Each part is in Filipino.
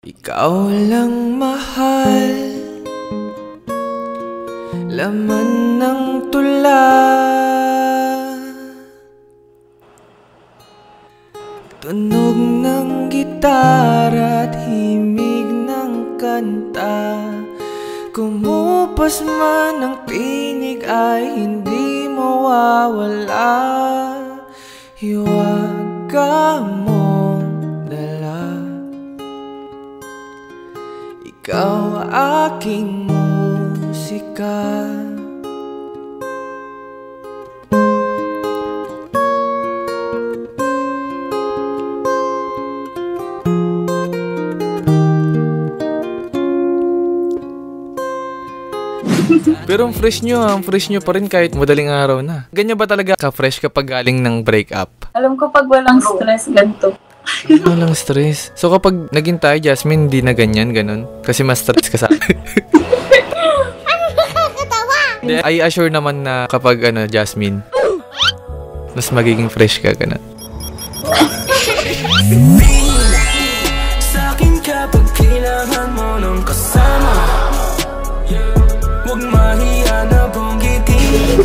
Ikaw lang mahal, laman ng tula, tunog ng gitara at himig ng kanta. Kumupas man ang tinig ay hindi mawawala. Hiwaga mong dala, ikaw aking musika. Pero ang fresh nyo pa rin kahit madaling araw na. Ganyan ba talaga ka-fresh kapag galing ng breakup? Alam ko pag walang stress, ganito. Walang stress. So kapag naging tayo, Jasmine, hindi na ganyan, ganun? Kasi mas stress ka sa akin. I assure naman na kapag Jasmine, mas magiging fresh ka, ganun. Sa akin kapag kailangan mo ng kasama, huwag mahiya na bonggitin.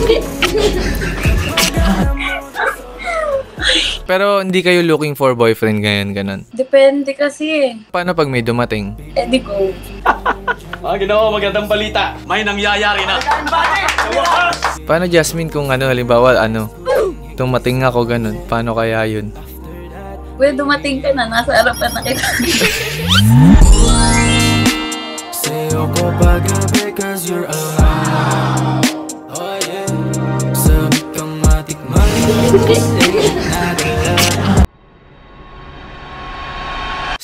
Pero hindi kayo looking for boyfriend ngayon, ganun? Depende kasi eh. Paano pag may dumating? Eh di ko. Ginawa, magandang balita. May nangyayari na. Paano, Jasmine, kung halimbawa, dumating ako, ganun? Paano kaya yun? Well, dumating ka na, nasa harapan na kita. Sa'yo ko pagabi cause you're alive. Oh yeah. Sabi kang matikman.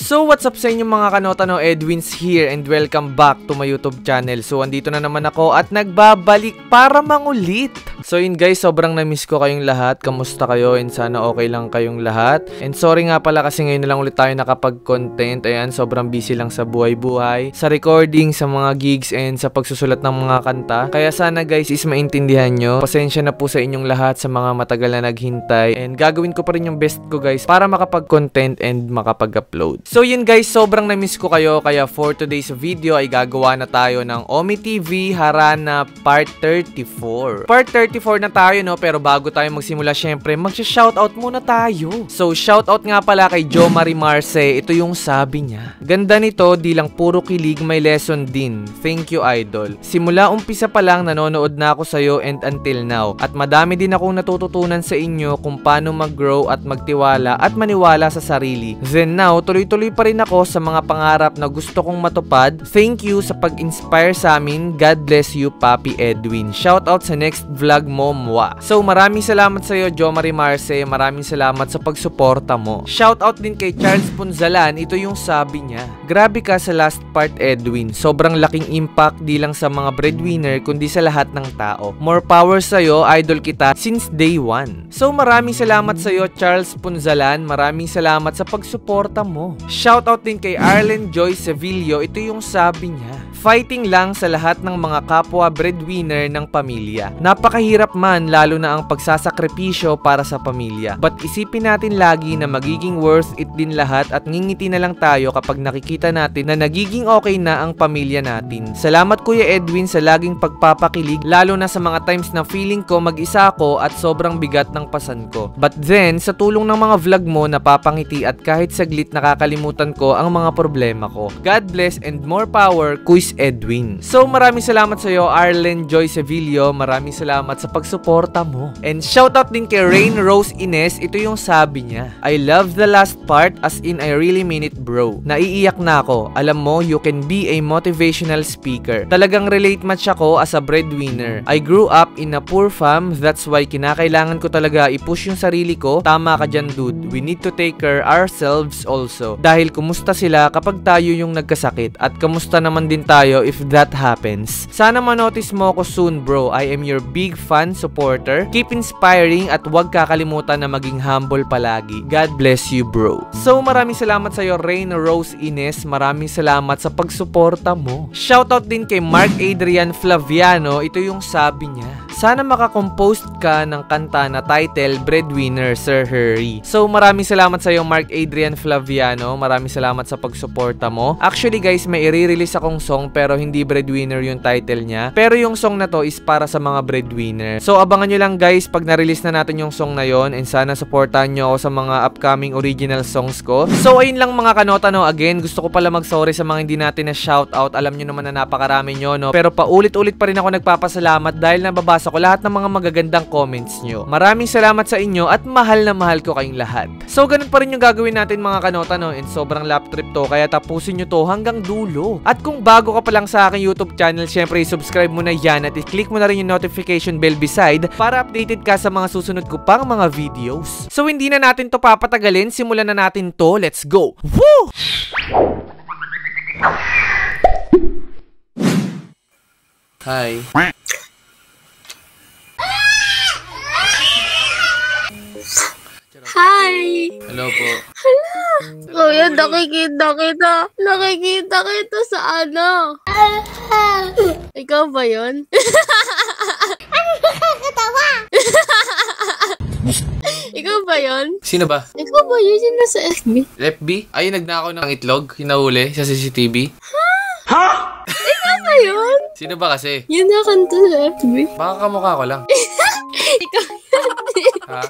So what's up sa inyo mga kanotano, Edwin's here and welcome back to my YouTube channel. So andito na naman ako at nagbabalik para mangulit. So yun guys, sobrang na-miss ko kayong lahat. Kamusta kayo and sana okay lang kayong lahat. And sorry nga pala kasi ngayon na lang ulit tayo nakapag-content. Ayan, sobrang busy lang sa buhay-buhay, sa recording, sa mga gigs and sa pagsusulat ng mga kanta. Kaya sana guys is maintindihan nyo. Pasensya na po sa inyong lahat sa mga matagal na naghintay. And gagawin ko pa rin yung best ko guys para makapag-content and makapag-upload. So yun guys, sobrang na-miss ko kayo. Kaya for today's video ay gagawa na tayo ng Omi TV Harana Part 34. Part 34 na tayo, no? Pero bago tayo magsimula, syempre magsha-shoutout muna tayo. So shoutout nga pala kay Jo Marie Marce. Ito yung sabi niya: ganda nito, di lang puro kilig, may lesson din. Thank you, idol. Simula umpisa pa lang nanonood na ako sa'yo and until now. At madami din akong natututunan sa inyo kung paano mag-grow at magtiwala at maniwala sa sarili. Then now, tuloy-tuloy pa rin ako sa mga pangarap na gusto kong matupad. Thank you sa pag-inspire sa amin. God bless you, Papi Edwin. Shoutout sa next vlog mo, Mwa. So maraming salamat sa iyo, Jo Marie Marce. Maraming salamat sa pagsuporta mo. Shoutout din kay Charles Punzalan. Ito yung sabi niya: grabe ka sa last part, Edwin. Sobrang laking impact di lang sa mga breadwinner kundi sa lahat ng tao. More power sa iyo, idol kita since day one. So maraming salamat sa iyo, Charles Punzalan. Maraming salamat sa pagsuporta mo. Shoutout din kay Arlen Joy Sevillo. Ito yung sabi niya: fighting lang sa lahat ng mga kapwa breadwinner ng pamilya. Napakahirap man, lalo na ang pagsasakripisyo para sa pamilya. But isipin natin lagi na magiging worth it din lahat at ngingiti na lang tayo kapag nakikita natin na nagiging okay na ang pamilya natin. Salamat Kuya Edwin sa laging pagpapakilig, lalo na sa mga times na feeling ko mag-isa ako at sobrang bigat ng pasan ko. But then, sa tulong ng mga vlog mo, napapangiti at kahit saglit nakakalimutan ko ang mga problema ko. God bless and more power, Kuis Edwin. So maraming salamat sa iyo, Arlen Joy Sevillo. Maraming salamat sa pagsuporta mo. And shoutout din kay Rain Rose Ines. Ito yung sabi niya: I love the last part, as in I really mean it, bro. Naiiyak na ako. Alam mo, you can be a motivational speaker. Talagang relate match ako as a breadwinner. I grew up in a poor fam, that's why kinakailangan ko talaga i-push yung sarili ko. Tama ka dyan, dude. We need to take care ourselves also. Dahil kumusta sila kapag tayo yung nagkasakit at kamusta naman din tayo if that happens. Sana manotice mo ako soon, bro. I am your big fan, supporter. Keep inspiring at huwag kakalimutan na maging humble palagi. God bless you, bro. So maraming salamat sa iyo, Rain Rose Ines. Maraming salamat sa pagsuporta mo. Shoutout din kay Mark Adrian Flaviano. Ito yung sabi niya: sana makakompose ka ng kanta na title Breadwinner, Sir Harry. So maraming salamat sa iyo, Mark Adrian Flaviano. Maraming salamat sa pagsuporta mo. Actually guys, may i-release akong song pero hindi Breadwinner yung title niya. Pero yung song na to is para sa mga breadwinner. So abangan nyo lang guys pag na-release na natin yung song na yon, and sana supportahan nyo ako sa mga upcoming original songs ko. So ayun lang mga kanota, no. Again, gusto ko pala mag-sorry sa mga hindi natin na shoutout. Alam nyo naman na napakarami nyo, no. Pero paulit-ulit pa rin ako nagpapasalamat dahil nababasa ko lahat ng mga magagandang comments nyo. Maraming salamat sa inyo at mahal na mahal ko kayong lahat. So ganun pa rin yung gagawin natin mga kanota, no. And sobrang lap trip to, kaya tapusin nyo to hanggang dulo. At kung bago ka pa lang sa aking YouTube channel, syempre subscribe mo na yan at i-click mo na rin yung notification bell beside para updated ka sa mga susunod ko pang mga videos. So hindi na natin to papatagalin, simulan na natin to. Let's go! Woo! Hi. Hi! Hello po. Kuya, nakikita kita. Nakikita kita sa ano. Ikaw ba yun? Ikaw ba yun? Sino ba? Ikaw ba yun? Sino sa FB? FB? Ay, nagnakaw ng itlog. Hinahuli sa CCTV. Ikaw ba yun? Sino ba kasi? Yun na kanta sa FB. Baka kamukha ko lang. Ikaw yun. Ha?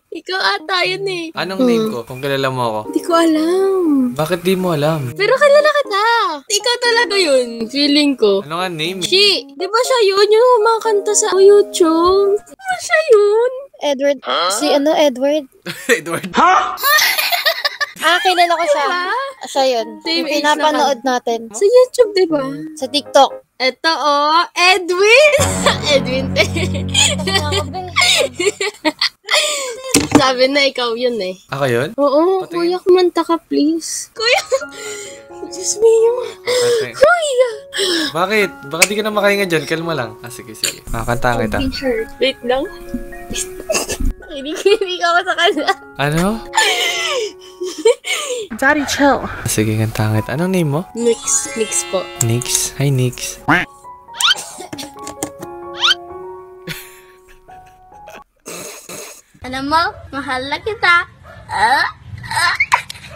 Ikaw ata yun eh. Anong name ko? Kung kilala mo ako. Hindi ko alam. Bakit di mo alam? Pero kilala kita. Ikaw talaga yun. Feeling ko. Ano nga name? She, di ba siya yun? Yung kumakanta sa YouTube. Di ba siya yun? Edward. Si ano, Edward? Edward. Kilala ko siya. Diba? Siya yun. Same Yung age pinapanood natin. Sa YouTube, di ba? Sa TikTok. Ito oh, Edwin! Edwin. Sabi na ikaw yun eh. Ako yun? Oo, Pati- kuya, kumanta ka please. Kuya! Diyos me, Okay. kuya! Bakit? Baka di ka na makahinga dyan. Kalma lang. Sige. Kanta kita. Wait lang. Nakinig ako sa kanya. Ano? Daddy, chill. Sige, kanta kita. Anong name mo? Nix po. Nix. Hi, Nix. Alam mo, mahal na kita.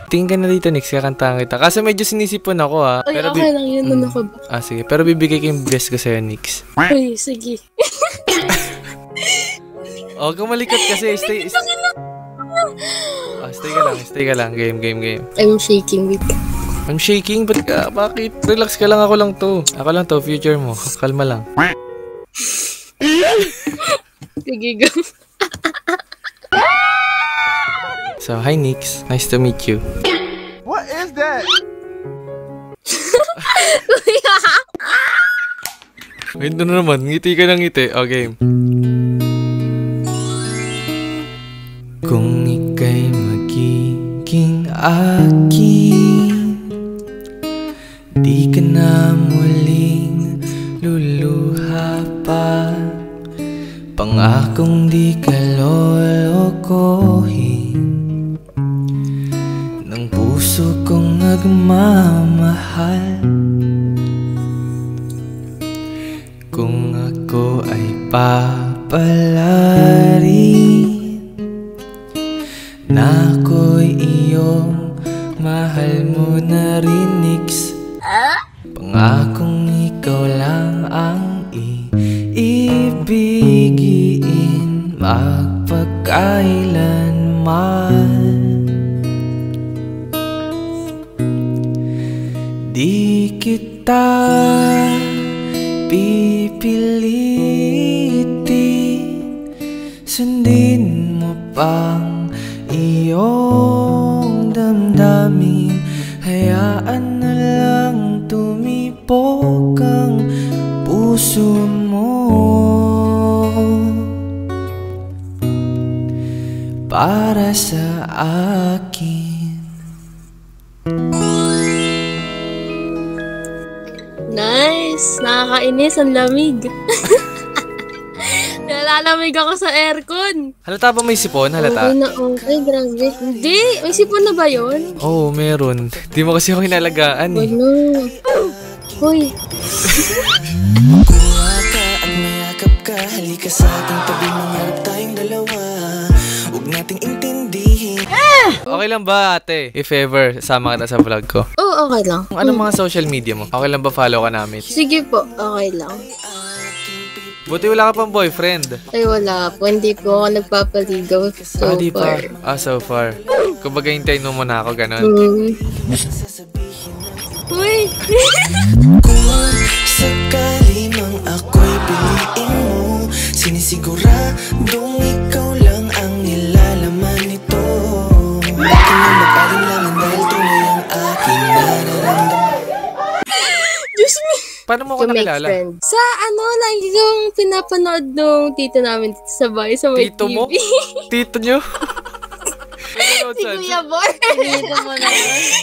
Tingin ka na dito, Nix. Kakantahan kita. Kaso medyo sinisipon ako, ha. Ay, okay lang yun. Ano ka ba? Sige. Pero bibigay ko yung best ko sa'yo, Nix. Uy, sige. Huwag kang malikot kasi. Stay ka lang. Game. I'm shaking with you. I'm shaking? Ba't ka? Bakit? Relax ka lang. Ako lang to. Future mo. Kalma lang. Sige, go. So, hi, Nix. Nice to meet you. What is that? Kuya! Wait na naman. Ngiti ka ng ngiti. Okay. Kung ika'y magiging akin, di ka na muling luluha pa. Pangakong di ka lolokohin ng puso kong nagmamahal. Kung ako ay papalarin na ako'y iyong mahal mo na rin, Nix. Pangakong ikaw lang ang iibigin magpagkailanman. Di kita pipilitin, sundin mo pang iyong damdamin. Hayaan na lang tumibok ang puso mo para sa akin. Nice! Nakakainis, ang lamig. Nalalamig ako sa aircon. Halata ba may sipon? Okay na okay, grabe. Hindi, may sipon na ba yun? Oo, meron. Di mo kasi ako hinalagaan eh. Ano? Uy. Kuha ka at mayakap ka, halika sa aking tabi, mangarap tayong dalawa. Huwag nating intindihin. Okay lang ba, ate? If ever, sama kita sa vlog ko. Oo, okay lang. Anong mga social media mo? Okay lang ba follow ka namin? Sige po, okay lang. Buti wala ka pang boyfriend. Ay, wala po. Hindi po ako nagpapaligaw so Di pa. far. So far. Kumbaga hintayin mo muna ako, ganun. Uy! Kung sakali mang ako'y piliin mo, sinisiguradong ikaw lang ang nilalaman nito. Bakit na mag-alinlangan dahil tunay ang aking nararamdaman. Diyos me! Paano mo ako nakilala? Sa lagi kong pinapanood nung tito namin dito sa bahay sa may Tito TV. mo? Tito nyo? Nanonood Si saan? Kuya Bor.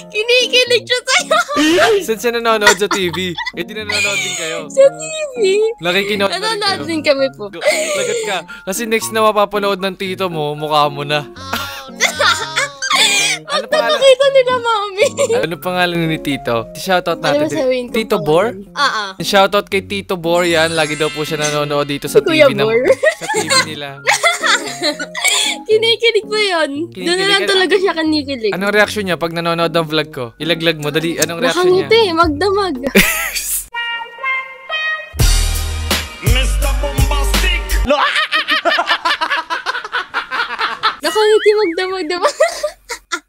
Kinikilig siya sa'yo. Saan siya nanonood sa TV? Eh, di nanonood din kayo. Sa TV. Nakikinood na rin Nanonood kayo. din kami po. Lagot ka. Kasi next na mapapanood ng tito mo, mukha mo na. Ano pangalan? Nakita nila, mami. Ano pangalan ni Tito? Shoutout Ano natin. ba sabihin ko Tito pangalan? Bor? Shoutout Shoutout kay Tito Bor yan. Lagi daw po siya nanonood dito sa Kuya TV Bor. sa TV nila. Kinikilig ba yun? Doon na lang Kinikilig. talaga siya kinikilig. Anong reaction niya pag nanonood ng vlog ko? Ilaglag mo. Dali, anong reaction niya? Nakangiti, magdamag. Mr. Bombastic! Nakangiti, magdamag.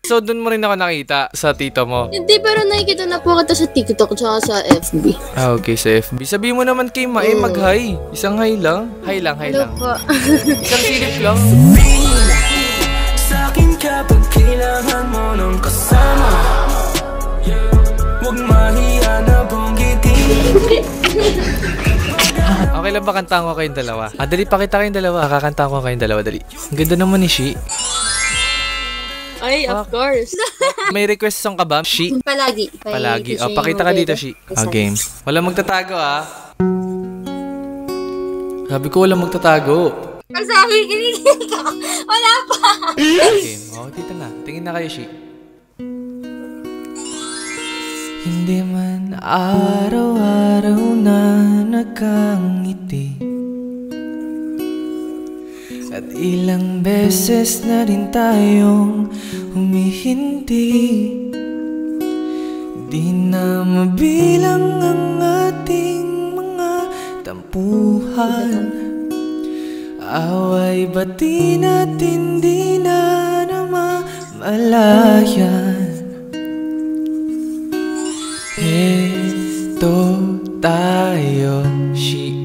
So, doon mo rin ako nakita sa tito mo. Hindi, pero nakikita na po kita sa TikTok tsaka sa FB. Ah, okay, sa FB. Sabi mo naman kay Mae, mag-hi. Isang hi lang. Hi lang, hi lang. Hello po. Isang silip lang. Sa'kin kapag kailangan mo ng kasama, huwag mahiya na bonggitin. Okay lang ba kantahan ko kayong dalawa? Dali, pakita kayong dalawa. Kakantahan ko kayong dalawa, dali. Ang ganda naman ni Shi. Ay, of course. May request song ka ba, Shi? Palagi. Palagi. Pakita ka dito, Shi. Game. Walang magtatago, Sabi ko walang magtatago. Ang sabi, kinikilig ako. Wala pa. Game. Dito na. Tingin na kayo, Shi. Hindi man araw-araw na nakangiti, at ilang beses na rin tayong humihindi. Di na mabilang ang ating mga tampuhan. Away bati natin di na namamalayan. Eto tayo, Shi,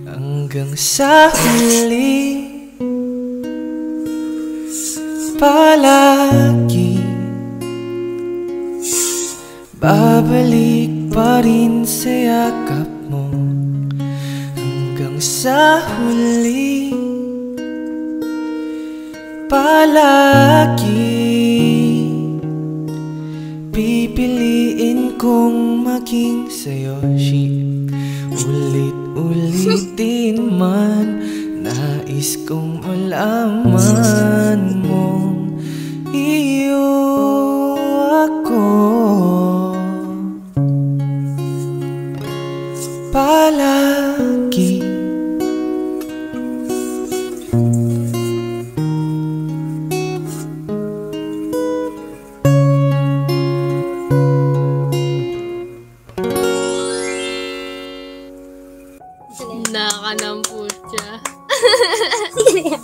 hanggang sa huli. Palagi babalik pa rin sa yakap mo hanggang sa huli. Palagi pipiliin kong maging sa'yo, Shi. Ulit-ulitin man, nais kong malaman mong iyo ako. Palagi. Nakanampo siya.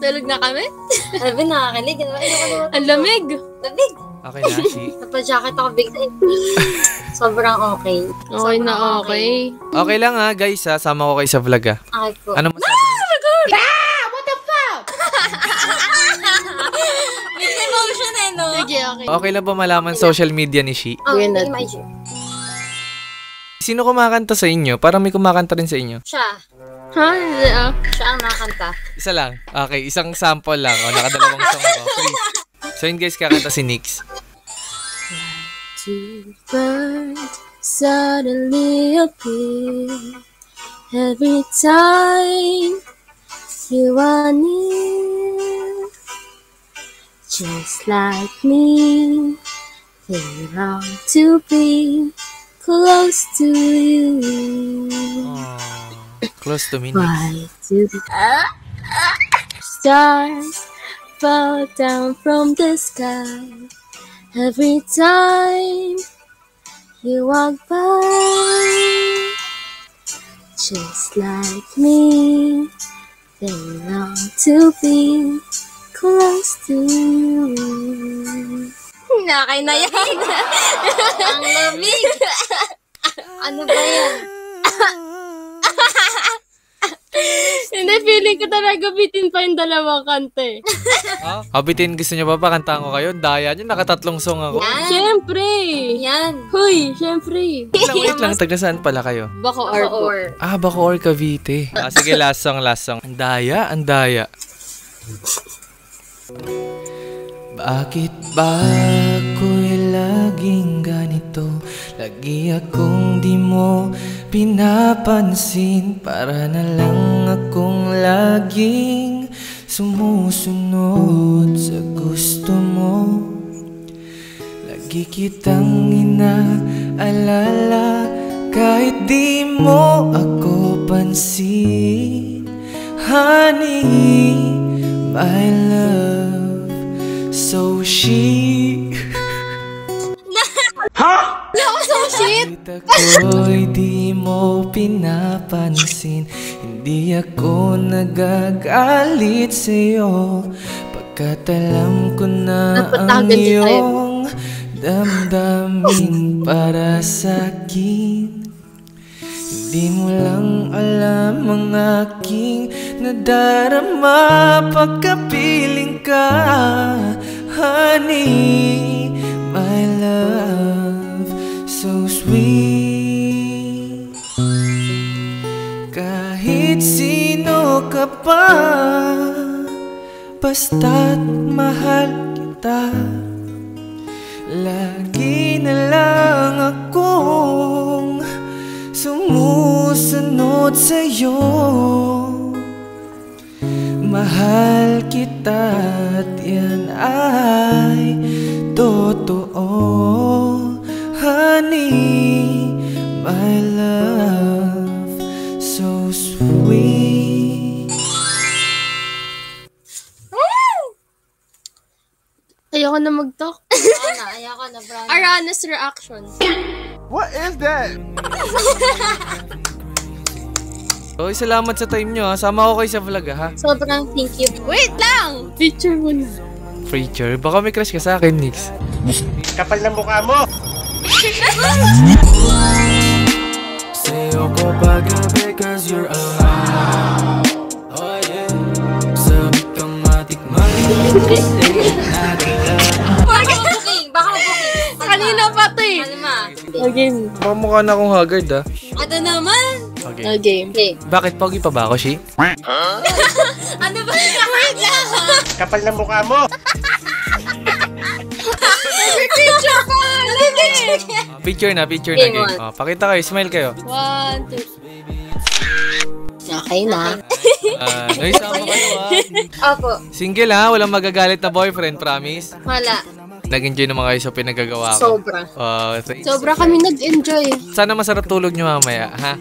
Tulog na kami? Sabi, nakakilig. Ang lamig. Lamig. Okay na, Shi. Napa-jacket ako big time. Sobrang okay. Okay na okay. Okay lang guys sama ko kayo sa vlog Okay po. Ano masabi niyo? Mixed emotion no? Sige, okay. Okay lang ba malaman social media ni Shi? Oh, Gawin hindi natin. ma-issue. Sino kumakanta sa inyo? Parang may kumakanta rin sa inyo. Siya. Ha? Hindi Siya ang nakakanta. Isa lang. Okay, isang sample lang. Nakadalawang song ako. Please. So yun guys, kakanta si Nix. Two birds suddenly appear every time you are near. Just like me, they long to be close to you. Close to me. Why do the stars fall down from the sky every time you walk by? Just like me, they long to be close to you. Nakay na yan. Ang lamig. Ano ba yan? Hindi, feeling ko talaga bitin pa yung dalawang kante. Abitin, gusto nyo ba pakantahan ko kayo? Daya nyo, nakatatlong song ako. Siyempre! Yan. Huy, siyempre! Wait lang, taga saan pala kayo? Bacoor po. Bacoor, Cavite. Sige, last song. Ang daya. Bakit ba ako'y laging ganito? Lagi akong di mo pinapansin. Para na lang akong laging sumusunod sa gusto mo. Lagi kitang inaalala kahit di mo ako pansin. Honey, my love, so chic. So shit! Ako'y di mo pinapansin. Hindi ako nagagalit sa'yo, pagkat alam ko na ang iyong damdamin para sa'kin. Hindi mo lang alam ang aking nadarama pagkapiling ka. Honey, my love, so sweet. Kahit sino ka pa, basta't mahal kita. Lagi na lang akong sumusunod sa'yo. Mahal kita at yan ay totoo. Honey, my love, so sweet. Ayoko na mag-talk. Ayoko na, Brownie. Aranas reaction. What is that? Okay, salamat sa time nyo ha. Sama ko kayo sa vlog ha. Sobrang thank you. Wait lang! Picture mo na. Preacher, baka may crush ka sa akin, Nix. Kapal ng mukha mo! Sa'yo ko pag-gabi cause you're alive. Oh yeah. Sabi kang matikman. Baka booking. Kanina pa to eh. Kalma. Game. Baka mukha na akong haggard ha. Ano naman? Okay. Game. Okay. Bakit pogi pa ba ako, Shi? Ano ba yung wait lang? Kapal ng mukha mo! Picture pa! Picture na Game game. on. Pakita kayo, smile kayo. 1, 2. Okay na. Ay, sama kayo ha. Opo. Single ha, walang magagalit na boyfriend, promise. Wala. Nag-enjoy naman kayo sa pinagagawa ko. Sobra. Sobra kami nag-enjoy. Sana masarap tulog nyo mamaya, ha?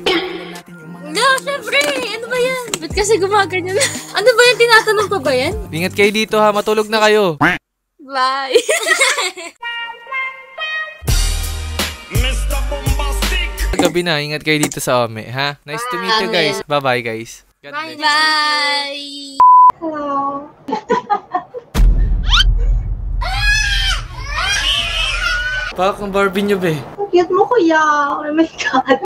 No, syempre. Ano ba yan? Ba't kasi gumaganyan na? Ano ba yan? Tinatanong pa ba yan? Ingat kayo dito ha, matulog na kayo. Bye! Gabi na, ingat kayo dito sa Ome, ha? Nice to meet you guys. Bye-bye guys. God bless. Bye! Pak, ang Barbie nyo, be. Cute mo, kuya. Oh my God.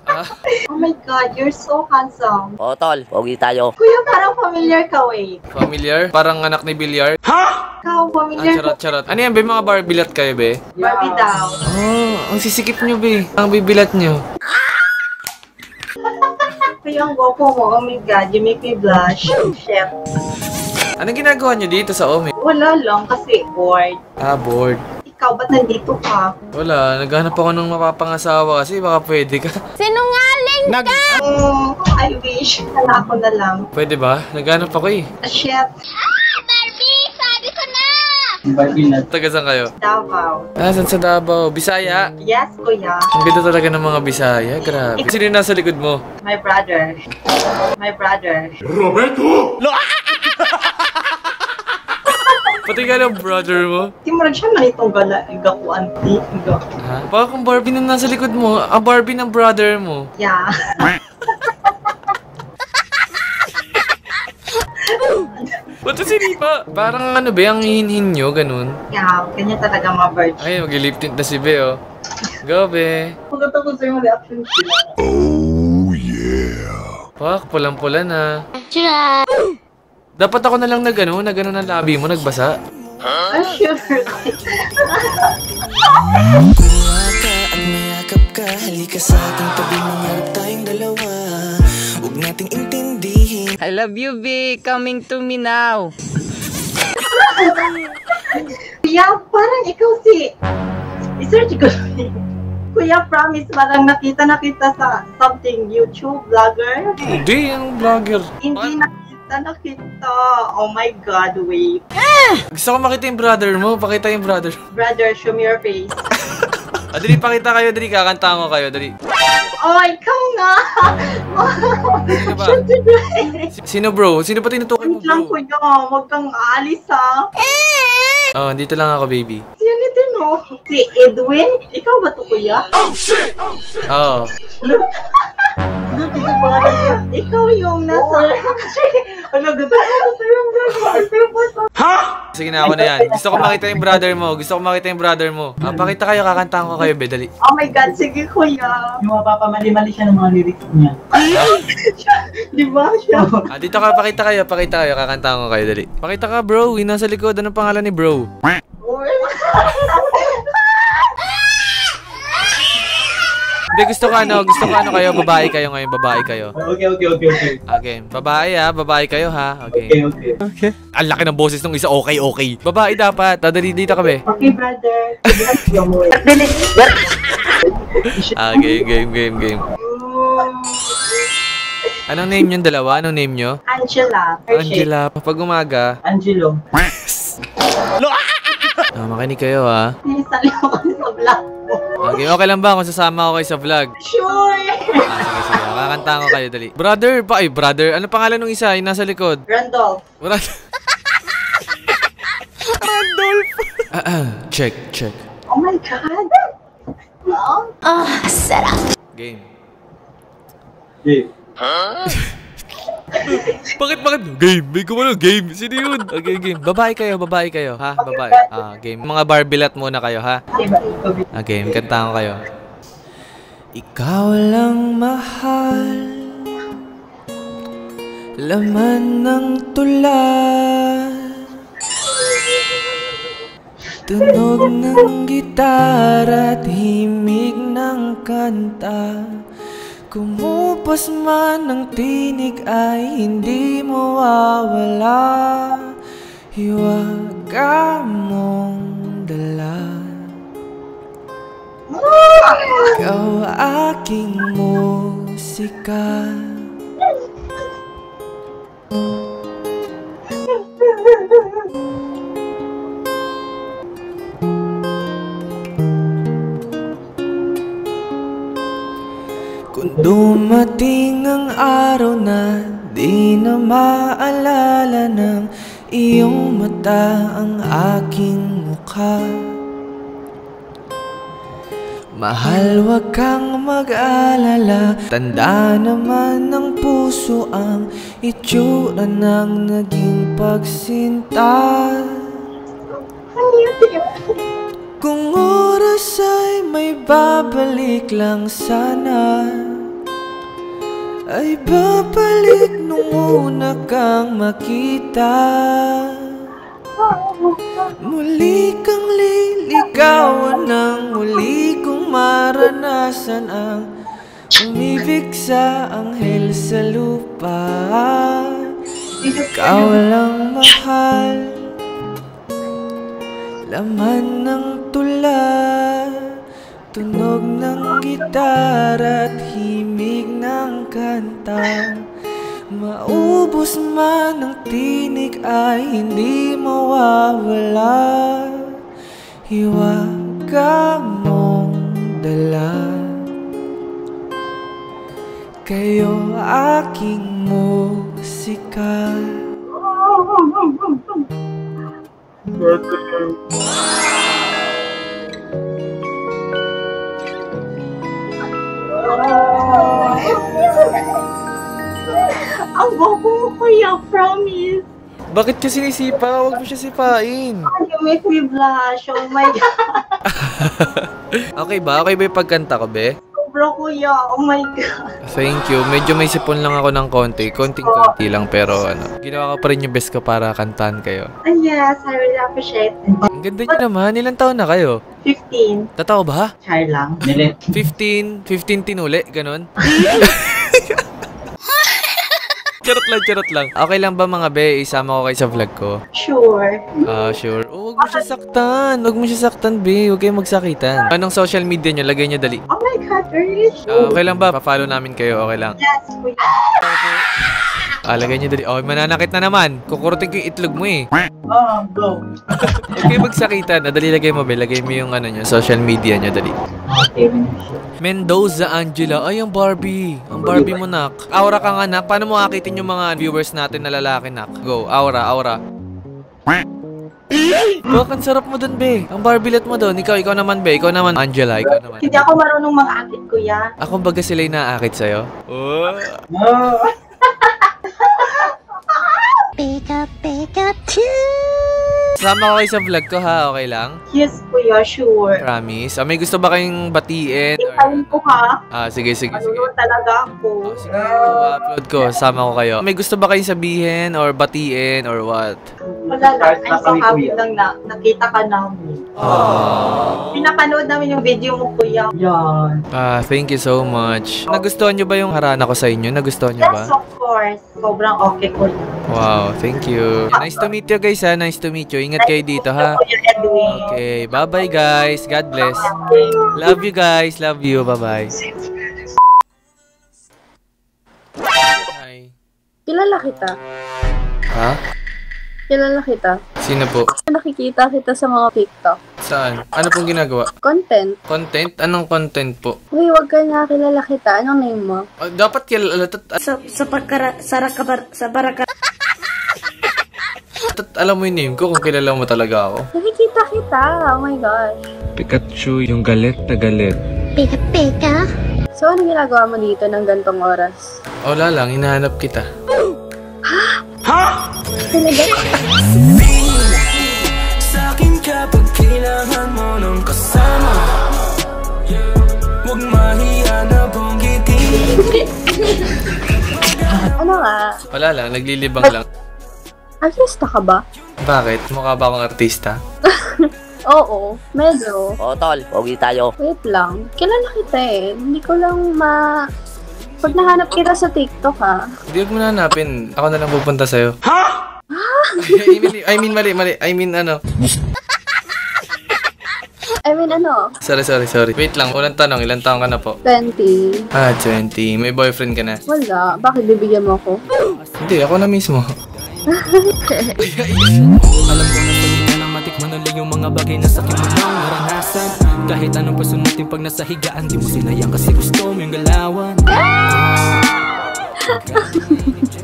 Ah, Oh my God, you're so handsome. O, tol, pogi tayo. Kuya, parang familiar ka, wait. familiar? Parang anak ni Bilyar? Ikaw, familiar ka. Charot. Ano yan, be? Mga Barbilat kayo, be? Barbie daw. Oh, ang sisikip nyo, be. Ang bibilat nyo. Kuya, ang gwapo mo. Oh my God, you make me blush. Chef. Anong ginagawa nyo dito sa Ome? Wala lang kasi bored. Bored. Ikaw, ba't nandito ka? Wala, naghanap ako ng mapapangasawa kasi baka pwede ka. Sinungaling! I wish. Hala ako na lang. Pwede ba? Naghanap ako eh. Chef. Barbie! Sabi ko na! Taga saan kayo? Davao. Saan sa Davao? Bisaya? Yes, kuya. Ang ganda talaga ng mga Bisaya. Grabe. Sino yung nasa likod mo? My brother. My brother. Pati ka ng brother mo? Timurag siya man itong gala. Iga ko, auntie. Iga. Ha? Baka kung Barbie na nasa likod mo, ang Barbie ng brother mo. Yeah. Ba't sinipa? Parang ano ba, ang hinhin nyo, ganun. Yeah, ganyan talaga mga bird. Ay, mag-lip tint na si Be, oh. Go, Be. Pagkat ako sa'yo yung reaction sila. Pak, pulang-pula na. Dapat ako na lang nag-ano ng labi mo, nagbasa. I'm sure. Kuha ka at mayakap ka, halika sa aking tabi, mangarap tayong dalawa. Huwag nating intindihin. I love you, B. Coming to me now. Kuya, parang ikaw si... I-search ko. Kuya, promise, parang nakita sa something YouTube vlogger. Hindi, anong vlogger? Hindi nakita. Oh my God, wait. Gusto ko makita yung brother mo, pakita yung brother. Brother, show me your face. Dali, pakita kayo, dali, kakantahan ko kayo, dali. Oh, ikaw nga! Sino ba? Sino bro? Sino pa tinutukoy mo, Wait lang, bro? kuya. Huwag kang aalis, ha? Oh, dito lang ako, baby. Sino din, no? Si Edwin? Ikaw ba to, kuya? Oo. Ikaw yung nasa... Ano, ganda? Sige na, ako na yan. Gusto ko makita yung brother mo. Pakita kayo, kakantahan ko kayo, be, dali. Oh my God, sige, kuya. Yung mapapamali-mali siya ng mga lyrics niya. Di ba siya? Dito ka, pakita kayo, kakantahan ko kayo, dali. Pakita ka, bro. Yung nasa likod, anong pangalan ni bro? Hindi, gusto ko ano kayo, babae kayo ngayon, babae kayo. Okay. Okay, babae kayo ha. Okay. Okay. Ang laki ng boses ng isa, okay. Babae dapat, dadali dito ka, be. Okay, brother. Game. Anong name yung dalawa? Anong name nyo? Angela. Angela. Pag umaga. Angelo. Makinig kayo ha. Isali ako sa vlog mo. Okay lang ba kung sasama ako kayo sa vlog? Sure! Sige. Kakantahan ko kayo, dali. Brother. Ano pangalan ng isa? Yung nasa likod? Randolph. Randolph. Check. Oh my God. Sarap. Game. Okay. Bakit? Game. May gumano, game. Sino yun? Okay, game. Babae kayo. Ha? Babae. Game. Mga barbilat muna kayo, ha? Game. Kantahan ko kayo. Ikaw lang mahal, laman ng tula, tunog ng gitara at himig ng kanta. Kumupas man ang tinig ay hindi mawawala, hiwaga mong dala. Ikaw aking musika, kung dumating ang araw na di na maalala ng iyong mata ang aking mukha, mahal, wag kang mag-alala, tanda naman ng puso ang itsura ng naging pagsinta. Kung oras ay may babalik lang sana, ay babalik nung una kang makita. Muli kang liligawan ng muli kong maranasan ang umibig sa anghel sa lupa. Ikaw lang mahal, laman ng tula, tunog ng gitara at himig ng kanta. Maubos man ang tinig ay hindi mawawala. Hiwaga mong dala. Kayo aking musika. Ang bobo mo, kuya, promise. Bakit ka sinisipa? Huwag mo siya sipain. You make me blush. Oh my God. Okay ba? Okay ba yung pagkanta ko, be? Bro, kuya. Oh my God. Thank you. Medyo may sipon lang ako ng konti. Konting-konti lang, pero ano, ginawa ko pa rin yung best ko para kantahan kayo. Yes, I really appreciate it. Ang ganda nyo naman. Ilang taon na kayo? 15. Totoo ba? Char lang. 15 tinuli? Ganon? Charot lang. Okay lang ba mga be? Isama ko kayo sa vlog ko? Sure. Sure. Oh, huwag mo siya saktan. Huwag mo siya saktan, be. Huwag kayong magsakitan. Anong social media nyo? Lagay nyo dali. Oh my God, really? Okay lang ba? Pa-follow namin kayo. Okay lang. Yes, kuya. Lagay nyo dali. Oh, mananakit na naman. Kukurutin ko yung itlog mo eh. Go. Huwag kayong magsakitan. Dali, lagay mo, be. Lagay mo yung ano nyo, social media nyo, dali. Mendoza Angela. Ay, ang Barbie. Ang Barbie mo, nak. Aura ka nga, nak. Paano mo akitin yung mga viewers natin na lalaki, nak? Go. Aura. Bak, ang sarap mo dun, be. Ang Barbielet mo dun. Ikaw naman, be. Ikaw naman, Angela. Ikaw naman. Hindi ako marunong mag-akit, kuya. Ako baga sila'y naakit sa'yo? Oh. Pika. Sama ko kayo sa vlog ko, ha? Okay lang? Yes, kuya, sure. Promise. May gusto ba kayong batiin? Tingnan ko, ha? Sige. Marunong talaga ako. Sige, upload ko. Sama ko kayo. May gusto ba kayong sabihin or batiin or what? Wala lang. I'm so happy lang na nakita ka namin. Pinapanood namin yung video mo, kuya. Yan. Thank you so much. Nagustuhan nyo ba yung harana ko sa inyo? Nagustuhan nyo ba? Yes, of course. Sobrang okay, kuya. Wow, thank you. Nice to meet you guys, ha? Nice to meet you. Ingat kayo dito, ha? Kuya Edwin. Okay, bye-bye guys. God bless. Love you guys. Love you. Bye-bye. Hi. Kilala kita. Ha? Kilala kita. Sino po? Nakikita kita sa mga TikTok. Saan? Ano pong ginagawa? Content. Content? Anong content po? Uy, wag ka na, kilala kita. Anong name mo? Dapat kilala. Alam mo yung name ko kung kilala mo talaga ako. Nakikita kita. Oh my gosh. Pikachu, yung galit na galit. Pika. So, ano ginagawa mo dito ng gantong oras? Wala lang, hinahanap kita. Talaga? Sa'kin kapag kailangan mo ng kasama, huwag mahiya na banggitin. Ano nga? Wala lang, naglilibang lang. Artista ka ba? Bakit? Mukha ba akong artista? Oo, medyo. Tol, pogi tayo. Wait lang. Kilala kita eh. Hindi ko lang Pag nahanap kita sa TikTok, ha? Hindi, huwag mo na hanapin. Ako na lang pupunta sa'yo. Ha? I mean, mali. I mean, ano? Sorry. Wait lang, unang tanong. Ilan taong ka na po? 20. 20. May boyfriend ka na? Wala. Bakit bibigyan mo ako? Hindi, ako na mismo. Alam ko na pag ka na matikman ulit yung mga bagay na sakit mo nang naranasan. Kahit anong pasunutin pag nasa higaan, di mo sinayang kasi gusto mo yung galawan.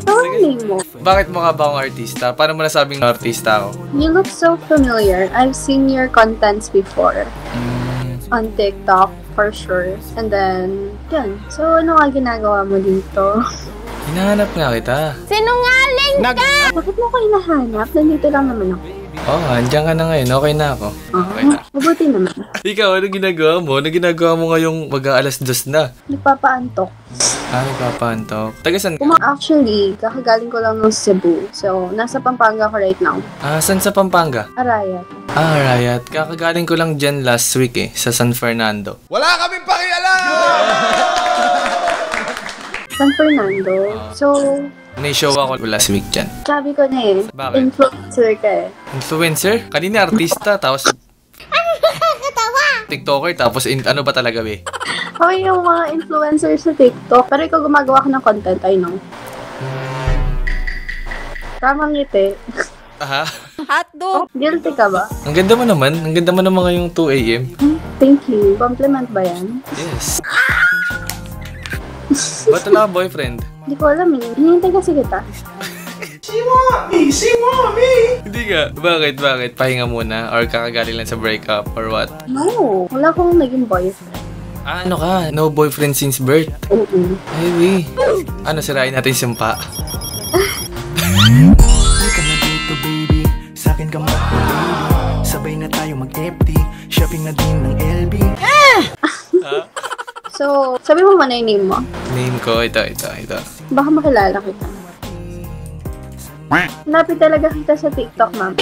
Anong name mo? Bakit mukha ba akong artista? Paano mo nasabing artista ako? You look so familiar. I've seen your contents before. On TikTok, for sure. And then, yun. So, ano nga ginagawa mo dito? Hinahanap nga kita. Sinungaling ka! Bakit mo ko hinahanap? Nandito lang naman ako. Andiyan ka na ngayon. Okay na ako. Okay na. Mabuti naman. Ikaw, ano ginagawa mo? Ano ginagawa mo ngayong mag-aalas 2 na? Nagpapaantok. Nagpapaantok. Taga saan? Actually, kakagaling ko lang ng Cebu. So, nasa Pampanga ko right now. Saan sa Pampanga? Arayat. Arayat. Kakagaling ko lang dyan last week sa San Fernando. Wala kaming pakialam! San Fernando. So, may show ako last week dyan. sabi ko na eh. Bakit? Influencer ka eh. Influencer? Kanina artista, tapos TikToker, tapos ano ba talaga, be? Okay yung mga influencer sa TikTok. Pero ikaw gumagawa ka ng content, I know. Tamang ngiti. Aha. Hotdog! Guilty ka ba? Ang ganda mo naman. Ang ganda mo naman ngayong 2 a.m. Thank you. Compliment ba yan? Yes. Ba't wala ka boyfriend? Hindi ko alam eh. Hinihintay kasi kita. Si mommy! Hindi ka. Bakit? Pahinga muna? Or kakagaling lang sa breakup? Or what? No. Wala akong naging boyfriend. Ah, ano ka? No boyfriend since birth? Oo. Ay, weh. Ano, sirain natin yung sumpa? Halika na dito baby, sa'kin ka mag-baby. Sabay na tayo mag-FT, shopping na din ng LB. So, sabi mo man yung name mo. Name ko, ito. Baka makilala kita. Lapit talaga kita sa TikTok, ma'am.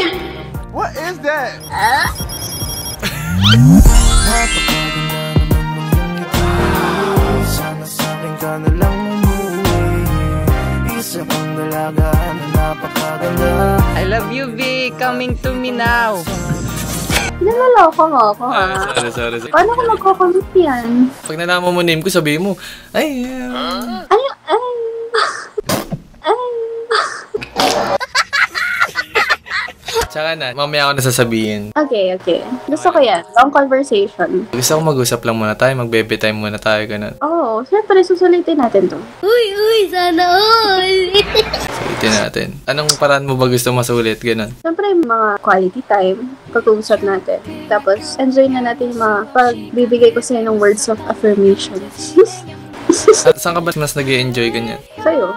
What is that? Napakaganda naman ng iyong ngiti. Sana sa'kin ka na lang umuwi. Isa kang dalaga na napakaganda. I love you, V. Coming to me now. Pinaloloko mo ako, ha? Sorry. Paano ko magko-commit yan? Pag nalaman mo name ko, sabihin mo, ay, tsaka na, mamaya ako nasasabihin. Okay. Gusto ko yan. Long conversation. Gusto ko mag-usap lang muna tayo, mag-bebe time muna tayo, ganun. Oo, syempre susulitin natin to. Uy, sana all! Sulitin natin. Anong paraan mo ba gusto masulit, ganun? Syempre, mga quality time, pag-uusap natin. Tapos, enjoy na natin yung mga pagbibigay ko sa'yo ng words of affirmation. Saan ka ba mas nag-i-enjoy ganyan? Sa'yo?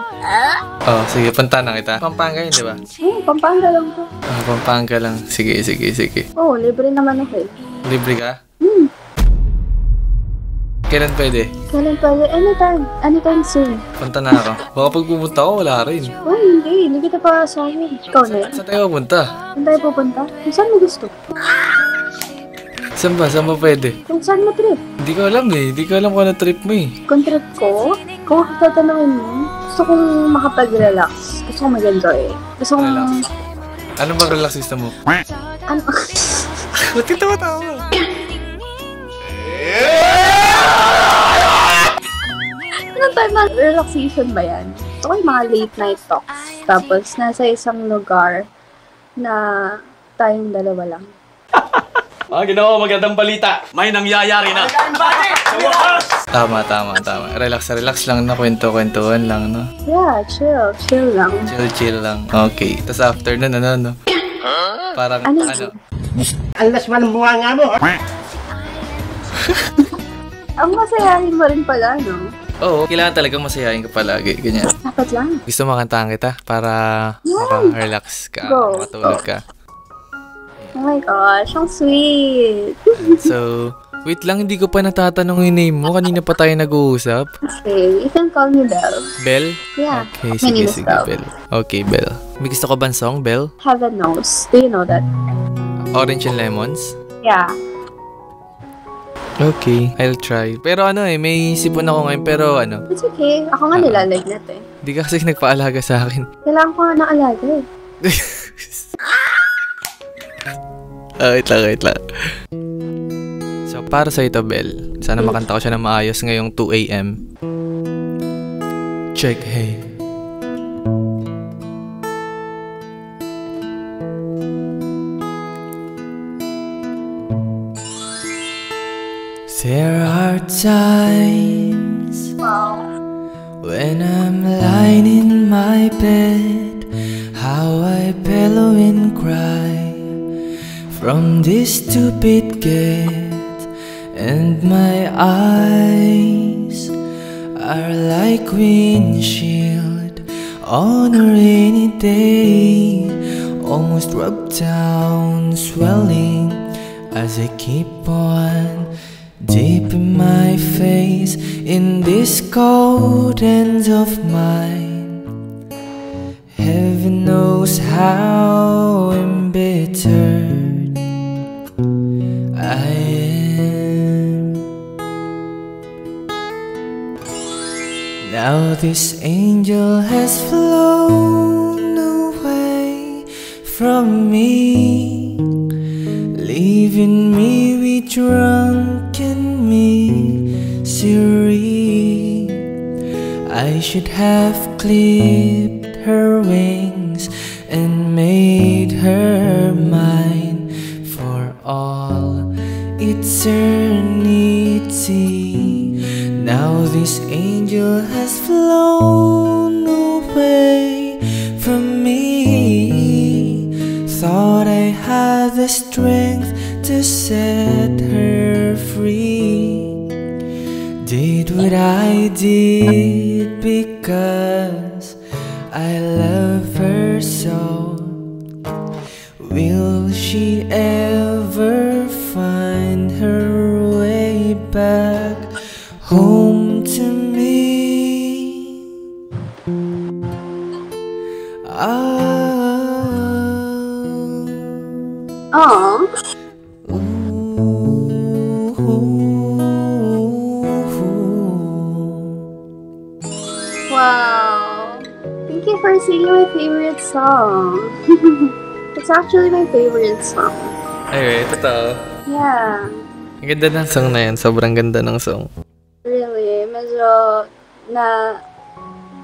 Oh, sige, punta na kita. Pampanga yun, di ba? Pampanga lang to. Ah, Pampanga lang. Sige. Oo, libre naman ako eh. Libre ka? Kailan pwede? Kailan pwede? Anytime soon. Punta na ako. Baka pag pupunta ako, wala rin. Oh, hindi kita pa sa akin. Ikaw na yan. Saan tayo pupunta? Saan tayo pupunta? Kung saan mo gusto? Saan ba pwede? Kung saan mo trip? Hindi ko alam eh. Hindi ko alam kung ano trip mo eh. Kung trip ko, kung tatanungin mo, gusto kong makapag-relax. Gusto kong mag-enjoy. Gusto kong... Relax. Ano bang relax system mo? Ano? Ba't ka tawa-tawa? Anong type ng relaxation ba yan? Gusto ko yung mga late night talks. Tapos, nasa isang lugar na tayong dalawa lang. Ginawa magandang balita. May nangyayari na. Tama. Relax lang na, kwento-kwentuhan lang, no? Yeah, chill lang. Chill lang. Okay. Tapos after nun, no? Parang, Ano? Alas man ang bunga nga mo. Ang masayahin mo rin pala, no? Oo, kailangan talaga masayahin ka palagi. Ganyan. Dapat lang. Gusto makantahan kita para maka-relax ka, Go. matulog ka. Oh my gosh, ang sweet. So, wait lang, hindi ko pa natatanong yung name mo. Kanina pa tayo nag-uusap. Okay, you can call me Belle. Belle? Yeah. Okay, My name is sige, Belle. Belle. Okay, Belle. May gusto ko bang song, Belle? Heaven knows. Do you know that? Orange and Lemons? Yeah. Okay, I'll try. Pero may sipon ako ngayon, pero It's okay. Ako nga nilalagnat eh. Di ka kasi nagpaalaga sa akin. Kailangan ko nga ng alaga eh. Wait lang. So, para sa ito, Belle. Sana makanta ko siya na maayos ngayong 2 a.m. Check, hey. There are times when I'm lying in my bed, how I bellow and cry from this stupid gate, and my eyes are like windshield on a rainy day, almost rubbed down, swelling as I keep on deep in my face in this cold end of mine. Heaven knows how embittered I am. Now this angel has flown away from me, leaving me with drunken misery. I should have clipped her wings her mine for all eternity. Now this angel has flown away from me. Thought I had the strength to set her free. Did what I did because I love her so. Will she ever find her way back home to me? Aww. Wow. Thank you for singing my favorite song. It's actually my favorite song. Ay, totoo. Yeah. Ang ganda ng song na yan. Sobrang ganda ng song. Really, medyo na...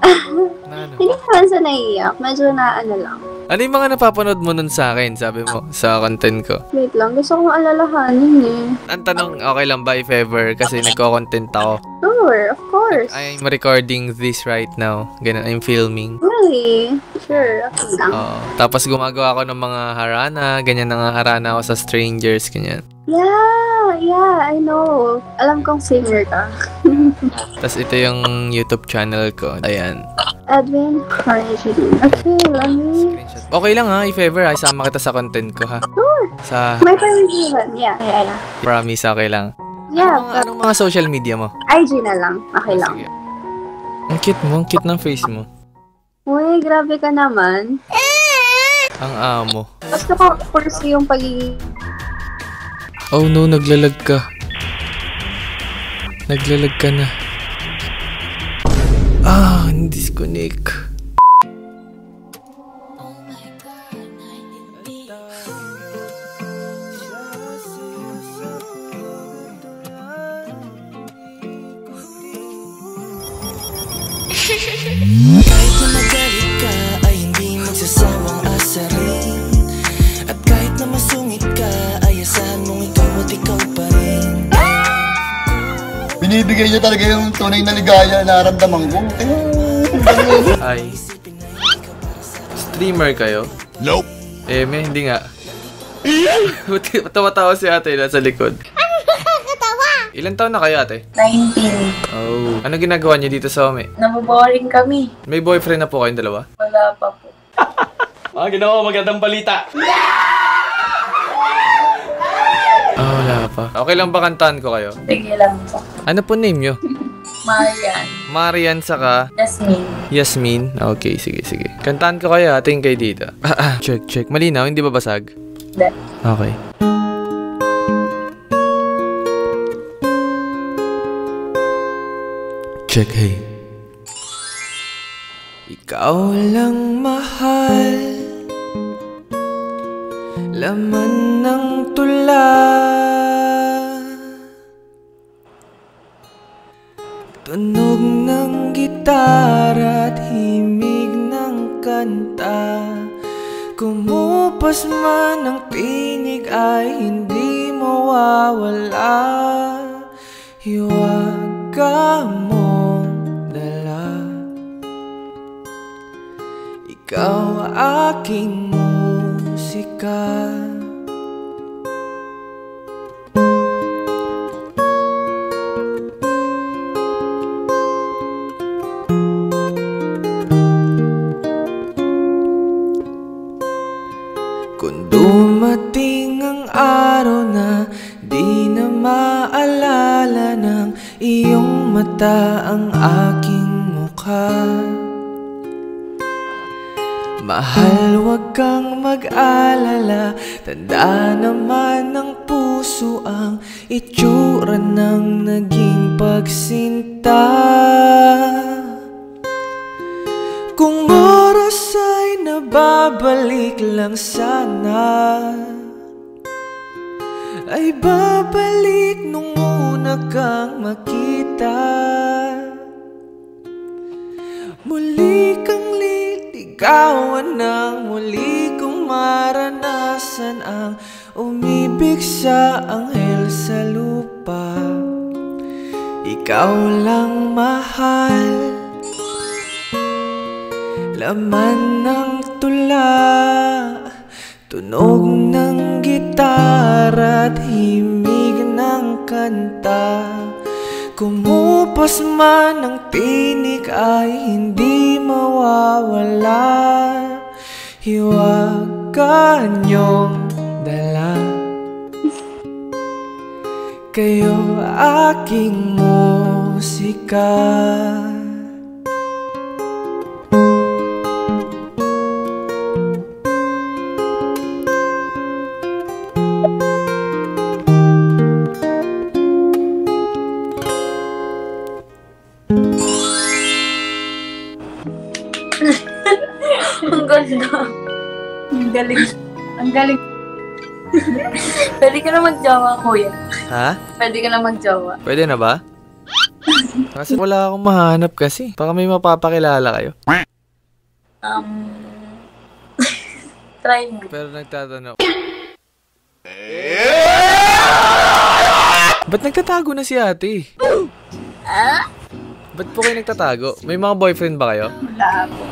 Ano? Hindi naman sa naiiyak. Medyo na ano lang. Ano yung mga napapanood mo nun sa akin, sabi mo, sa content ko? Wait lang, gusto kong alalahanin eh. Ang tanong, okay lang ba if ever? Kasi nagko-content ako. Sure, of course. I'm recording this right now. Ganun, I'm filming. Really? Sure, okay lang. Tapos gumagawa ako ng mga harana. Ganyan na nga harana ako sa strangers, ganyan. Yeah, I know. Alam kong singer ka. Tapos ito yung YouTube channel ko. Ayan. Edwin Carnegie. Okay, let me... Okay lang ha, if ever, isama kita sa content ko ha. Sure. Sa... My permission. Yeah. Promise, okay lang. Yeah, Anong mga social media mo? IG na lang. Okay lang. Sige. Ang cute ng face mo. Uy, grabe ka naman. Ang amo. Gusto ko pursue yung pagiging... Oh no, naglalag ka. Naglalag ka na. Disconnect. Kahit na magalit ka ay hindi magsasawang asarin. At kahit na masungit ka ay asahan mong ikaw at ikaw pa rin. Binibigay niya talaga yung tunay na ligaya na naramdaman ko. Ay. Streamer kayo? Nope. May hindi nga. Tawa-tawa si ate nasa likod. Ilan taon na kayo ate? 19. Oh. Ano ginagawa niyo dito sa Ome? Naboboring kami. May boyfriend na po kayong dalawa? Wala pa po. Ginawa magandang balita. Wala pa. Okay lang ba kantahan ko kayo? Sige lang po. Ano po name nyo? Marian. Marian saka? Yasmin. Yasmin? Okay, sige. Kantahan ko kayo, ating kayo dito. Check. Malinaw, hindi ba basag? Hindi. Okay. Check, hey. Ikaw lang mahal, laman ng tula, tunog ng gitara at himig ng kanta. Kumupas man ang tinig ay hindi mawawala. Hiwaga mong dala, ikaw aking musika. Kung dumating ang araw na di na maalala ng iyong mata ang aking mukha, mahal, wag kang mag-alala. Tanda naman ng puso ang itsura ng naging pagsinta. Kung oras ay nababalik lang sana, ay babalik nung una kang makita. Muli kang liligawan ng muli kong bang maranasan ang umibig sa anghel sa lupa? Ikaw lang mahal, laman ng tula, tunog ng gitara at himig ng kanta. Kumupas man ang tinig ay hindi mawawala. Hiwaga niyong dala, kayo aking musika. Ang ganda. Ang galing. Ang galing. Pwede ka na magjawa, kuya. Ha? Pwede ka na magjawa. Pwede na ba? Kasi wala akong mahanap kasi. Baka may mapapakilala kayo. Try mo. Pero nagtatanong. Ba't nagtatago na si ate? Ba't po kayo nagtatago? May mga boyfriend ba kayo? Wala po.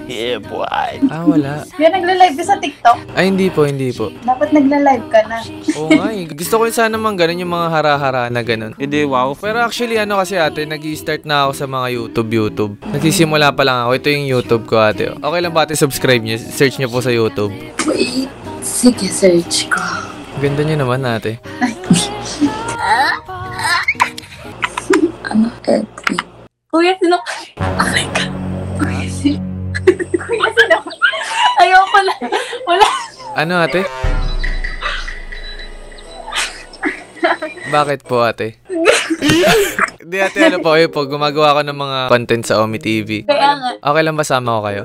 Yeah, boy. Ah, wala. Kaya nagla-live ka sa TikTok? Ay, hindi po, hindi po. Dapat nagla-live ka na. Oo nga eh. Gusto ko sana naman ganun yung mga hara-hara na ganun. Hindi, wow. Pero actually, ano kasi ate, nag-i-start na ako sa mga YouTube. Nagsisimula pa lang ako. Ito yung YouTube ko ate. Okay lang ba ate, subscribe nyo? Search nyo po sa YouTube. Wait. Sige, search ko. Ganda nyo naman ate. Ano? Edwin. Kuya, sino? Oh my God. Kuya, sino? Kuya, sino? Ayoko na. Wala. Ano ate? Bakit po ate? Hindi ate, ano po kayo po, gumagawa ko ng mga content sa Omi TV. Kaya nga. Okay lang ba sama ko kayo?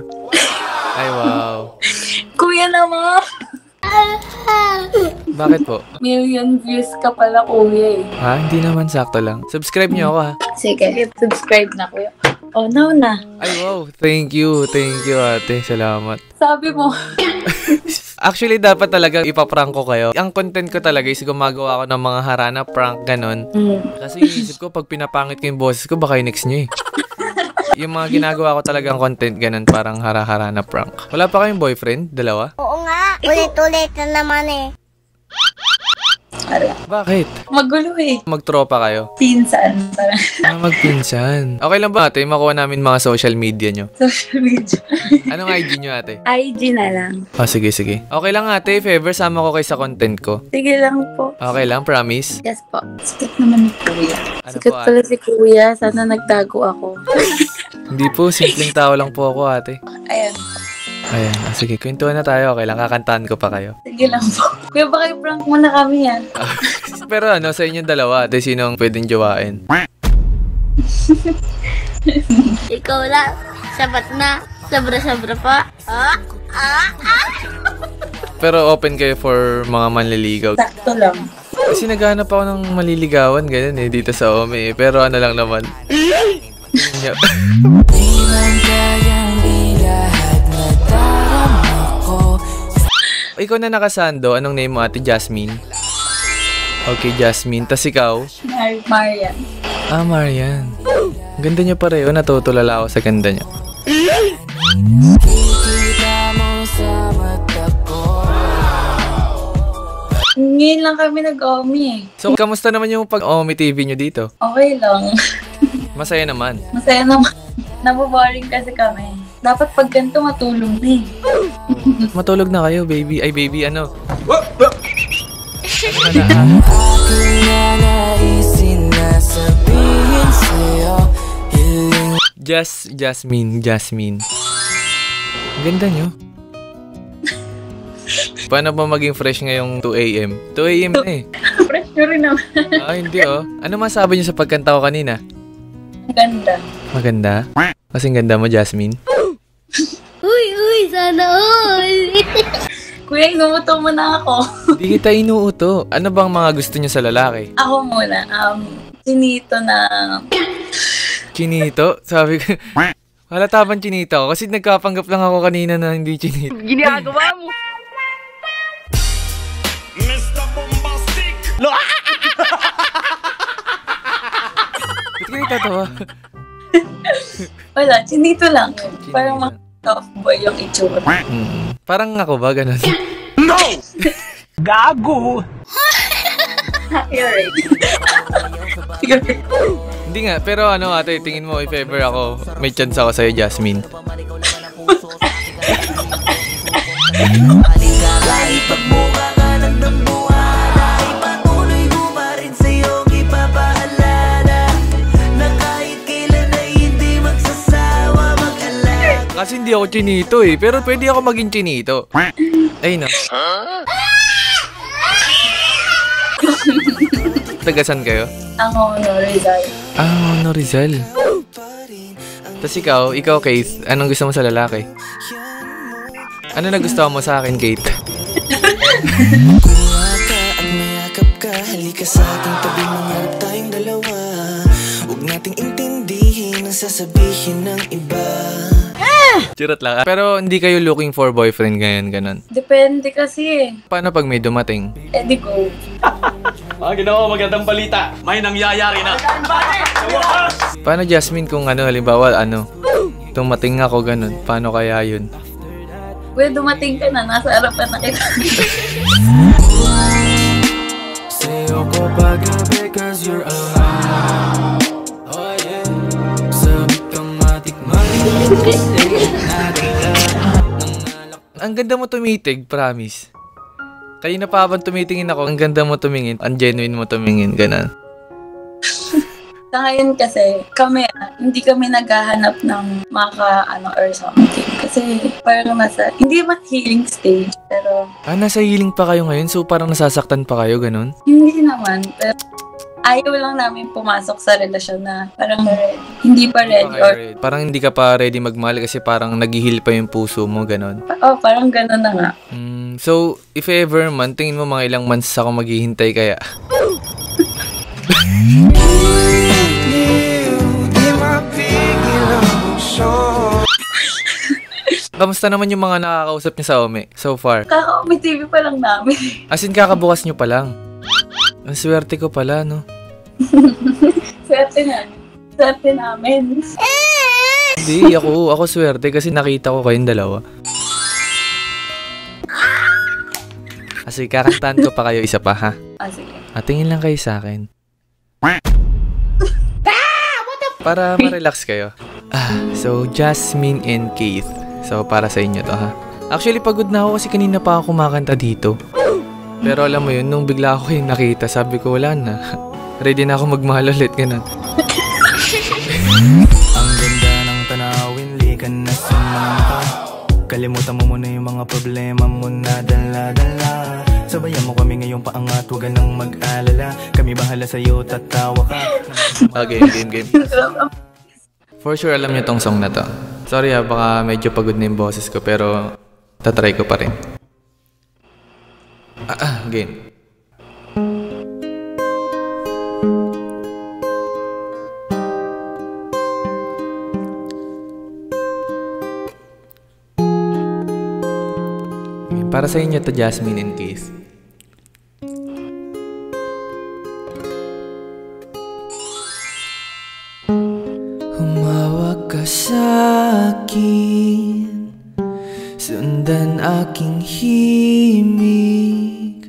Ay, wow. Kuya naman. Bakit po? Million views ka pala, kuya eh. Ha? Hindi naman, sakto lang. Subscribe nyo ako ha. Sige, subscribe na, kuya. Oh, now na. Ay, wow. Thank you ate. Salamat. Sabi mo. Actually, dapat talaga ipaprank ko kayo. Ang content ko talaga is gumagawa ako ng mga harana prank, ganon. Kasi inisip ko, pag pinapangit ko yung boses ko, baka i-next nyo eh. Yung mga ginagawa ko talagang content, ganon, parang hara-hara na prank. Wala pa kayong boyfriend? Dalawa? Oo nga. Ulit-ulit na naman eh. Bakit? Magulo eh. Magtropa kayo? Pinsan. Magpinsan. Okay lang ba ate? Makuha namin mga social media nyo. Social media. Anong IG nyo ate? IG na lang. Oh, sige. Okay lang ate, if ever sama ko kayo sa content ko. Sige lang po. Okay lang, promise? Yes po. Sikat naman ni kuya. Ano Sikat po, pala si kuya. Sana nagtago ako. Hindi po, simpleng tao lang po ako ate. Ayan. Sige, kwentuhan na tayo. Okay lang, kakantahan ko pa kayo. Sige lang po. Kuya, baka i-prank mo na kami yan. Pero ano, sa inyong dalawa, ate, sinong pwedeng jowain? Ikaw lang. Sabat na. Sobra-sobra pa. Pero open kayo for mga manliligaw. Sakto lang. Kasi naghanap ako ng maliligawan, ganun eh, dito sa Ome eh. Pero ano lang naman. Ikaw na nakasando, anong name mo ate? Jasmine? Okay, Jasmine. Tas ikaw? Marian. Ah, Marian. Ganda niya pareho, natutulala ako sa ganda niya. Ngayon lang kami nag-Omi eh. So, kamusta naman yung pag-Omi TV nyo dito? Okay lang. Masaya naman. Masaya naman. Naboboring kasi kami. Dapat pag ganito matulog na eh. Matulog na kayo, baby. Ay, baby, ano? Jasmine. Ang ganda nyo. Paano ba maging fresh ngayong 2 a.m.? 2 a.m. na eh. Fresh nyo rin naman. Hindi oh. Ano masabi nyo sa pagkanta ko kanina? Ganda. Maganda? Kasing ganda mo, Jasmine. Uy, sana all. Kuya, inuuto mo na ako. Hindi kita inuuto. Ano bang mga gusto nyo sa lalaki? Ako muna. Sinito na... Chinito? Sabi ko... Halata bang chinito ako? Kasi nagkapanggap lang ako kanina na hindi chinito. Ginagawa mo! Ba't ka nagtatawa? Wala, chinito lang. Parang mga tough boy yung itsura. Parang ako ba, ganun? No! Gago! You're right. Hindi nga, pero ano ate, tingin mo if ever ako, may chance ako sa'yo, Jasmine. Kasi hindi ako chinito eh, pero pwede ako maging chinito. Ay no. Tagasan kayo? Ako, no, Rizal. Ah, no, Rizal. Tapos ikaw, Keith, anong gusto mo sa lalaki? Ano nagustuhan mo sa akin, Kate? Kuha ka at mayakap ka, halika sa aking tabi, mangarap tayong dalawa. Huwag nating intindihin ang sasabihin ng iba. Charot lang. Pero hindi kayo looking for boyfriend ngayon, ganun? Depende kasi. Paano pag may dumating? Di go. Mga ginawa, magandang balita. May nangyayari na. Paano, Jasmine, kung ano, halimbawa, tumating ako, ganun? Paano kaya yun? Pwede dumating ka na, nasa harapan na kita. Sa'yo ko pag-gabi cause you're alive. Oh yeah. Sabi kang matikman. Ang ganda mo tumitig, promise. Kanina pa habang tumitingin ako, ang ganda mo tumingin, ang genuine mo tumingin, ganun. Sa ngayon kasi, hindi kami naghahanap ng or something. Kasi parang hindi man healing stage, pero... Nasa healing pa kayo ngayon, so parang nasasaktan pa kayo, ganun? Hindi naman, pero ayaw lang namin pumasok sa relasyon na parang hindi pa ready. Parang hindi ka pa ready magmahal kasi parang nag-heal pa yung puso mo, ganun? Parang ganun na nga. So, if ever man, tingin mo mga ilang months ako maghihintay kaya? Kamusta naman yung mga nakakausap niyo sa Ome so far? Kaka-Ome TV pa lang namin. As in, kakabukas niyo pa lang. Ang swerte ko pala, no? Swerte namin. Hindi, ako swerte kasi nakita ko kayong dalawa. Kasi kakantahan ko pa kayo isa pa, ha? Sige. Tingin lang kayo sa akin. Para ma-relax kayo. So, Jasmine and Keith. So, para sa inyo to, ha? Actually, pagod na ako kasi kanina pa ako kumakanta dito. Pero alam mo yun, nung bigla ako kayong nakita, sabi ko, wala na. Ready na ako magmahal ulit, ganun. Ang ganda ng tanawin, likan na sumampa. Kalimutan mo muna yung mga problema mo na dala-dala. Sabayan mo kami ngayong paangat, huwag ka nang mag-alala. Kami bahala sa'yo, tatawa ka. Game. For sure, alam niyo tong song na to. Sorry baka medyo pagod na yung boses ko, pero tatry ko pa rin. Game. Para sa inyo to, Jasmine and Keith. Humawak ka sa akin, sundan aking himig.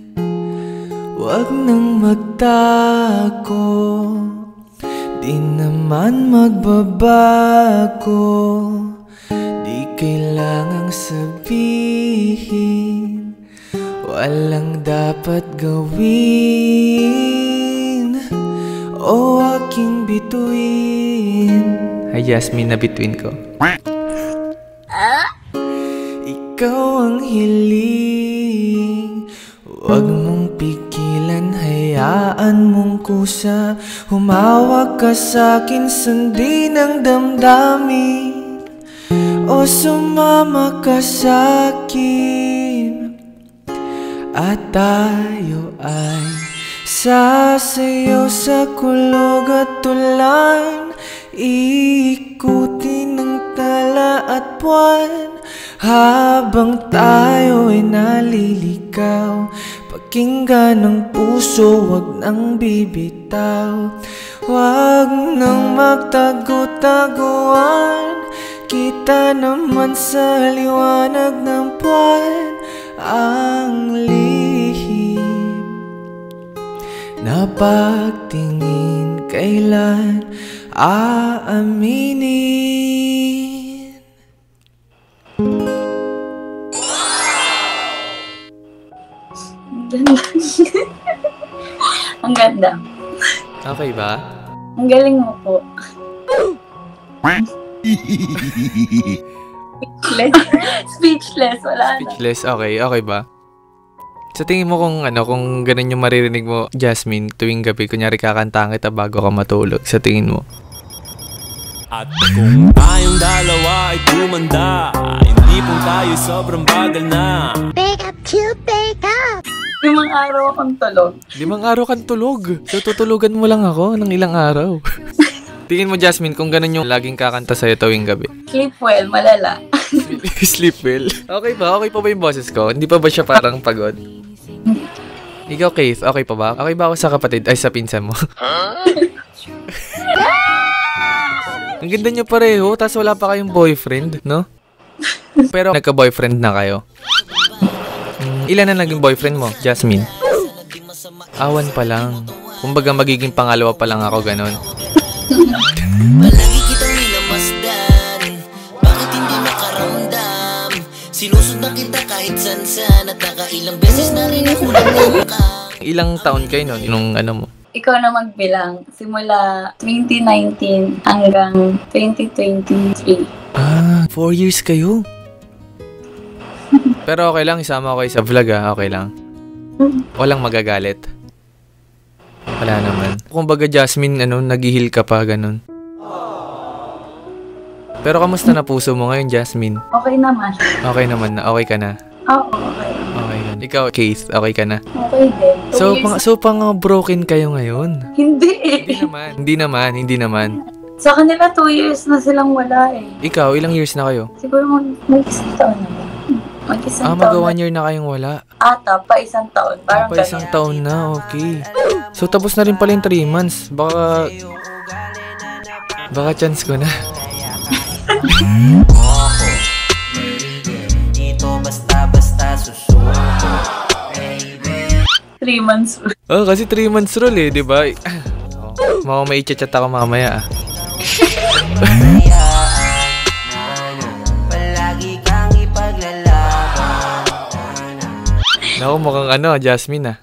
Huwag nang magtago, di naman magbabago. Di kailangang sabihin, walang dapat gawin o aking bituin. Hi Jasmine, na between ko. Ikaw ang hiling, huwag mong pigilan, hayaan mong kusa. Humawak ka sa'kin, sundin ang damdamin, o sumama ka sa'kin. At tayo ay sasayaw sa kulog at tulan, iikutin ng tala at buwan, habang tayo ay naliligaw. Pakinggan ng puso, wag nang bibitaw. Wag nang magtago-taguan. Kita naman sa liwanag ng buwan ang lihim na pagtingin kailan aaminin. Ang ganda. Okay ba? Ang galing mo po. Speechless. Wala na. Speechless, okay. Okay ba? Sa tingin mo kung ganun yung maririnig mo, Jasmine, tuwing gabi, kunyari kakantahan kita bago ka matulog, sa tingin mo? At kung tayong dalawa ay tumanda, hindi po tayo sobrang bagal na. Pick up, chill, pick up. 5 araw akong tulog. 5 araw kang tulog. So, tutulugan mo lang ako ng ilang araw. Tingin mo, Jasmine, kung ganun yung laging kakanta sa'yo tuwing gabi. Sleep well, malala. Sleep well. Okay ba? Okay pa ba yung boses ko? Hindi pa ba siya parang pagod? Ikaw, Keith, okay pa ba? Okay ba ako sa kapatid? Ay, sa pinsan mo? Ang ganda niyo pareho, tapos wala pa kayong boyfriend, no? Pero nagka-boyfriend na kayo. Ilan na naging boyfriend mo, Jasmine? Awan pa lang. Kumbaga magiging pangalawa pa lang ako, ganon. Palagi kitang minamasdan, bakit hindi makaramdam? Sinusundan kita kahit san-san, at nakailang beses na rin ako nangangka. Ilang taon kayo nun, yung mo? Ikaw na magbilang. Simula 2019 hanggang 2023. 4 years kayo? Pero okay lang, isama ko kayo sa vlog okay lang. Walang magagalit. Wala naman. Kumbaga, Jasmine, nag-heal ka pa, ganun. Pero kamusta na puso mo ngayon, Jasmine? Okay naman. Okay naman na, okay ka na? Oo, okay. Okay. Ikaw, Keith, okay ka na? Okay din. So pang broken kayo ngayon? Hindi eh. Hindi naman. Sa kanila 2 years na silang wala eh. Ikaw, ilang years na kayo? Siguro mag-isang taon na ba? Mag-isang taon. Mag-1 year na kayong wala? Ata, pa isang taon. Parang pa isang taon na, okay. So tapos na rin pala yung 3 months. Baka chance ko na. Dito basta-basta susuko. 3 months. Oh, kasi 3 months rule di ba? Mama, may i-chat ako mamaya Palagi kang ipaglalaban. Naku, mukhang Jasmine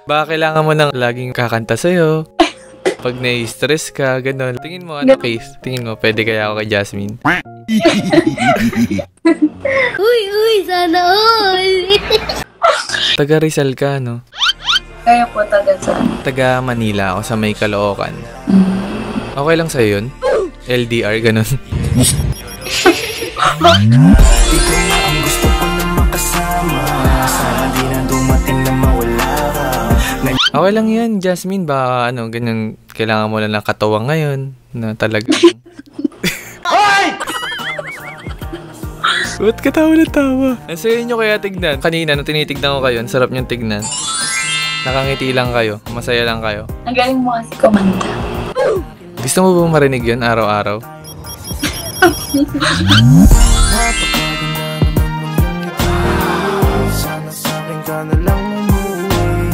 Baka kailangan mo nang laging kakanta sa'yo pag nai-stress ka, gano'n. Tingin mo, Keith? Tingin mo, pwede kaya ako kay Jasmine? Uy, sana all. Taga Rizal ka, no? Kaya po taga saan? Taga Manila ako, sa may Caloocan. Okay lang sa'yo yun? LDR, gano'n. Ikaw na ang gusto ko na makasama. Sana di na dumating na mawala ka. Okay lang yan, Jasmine. Baka ganyan, kailangan mo lang ng katuwang ngayon na talaga. Hoy! Ba't ka tawa na tawa? Ang sayo nyo kaya tignan. Kanina, nung tinitignan ko kayo, ang sarap niyong tignan. Nakangiti lang kayo. Masaya lang kayo. Ang galing mo kasi kumanta. Gusto mo ba marinig yun araw-araw? Sana sa'kin ka na lang umuwi.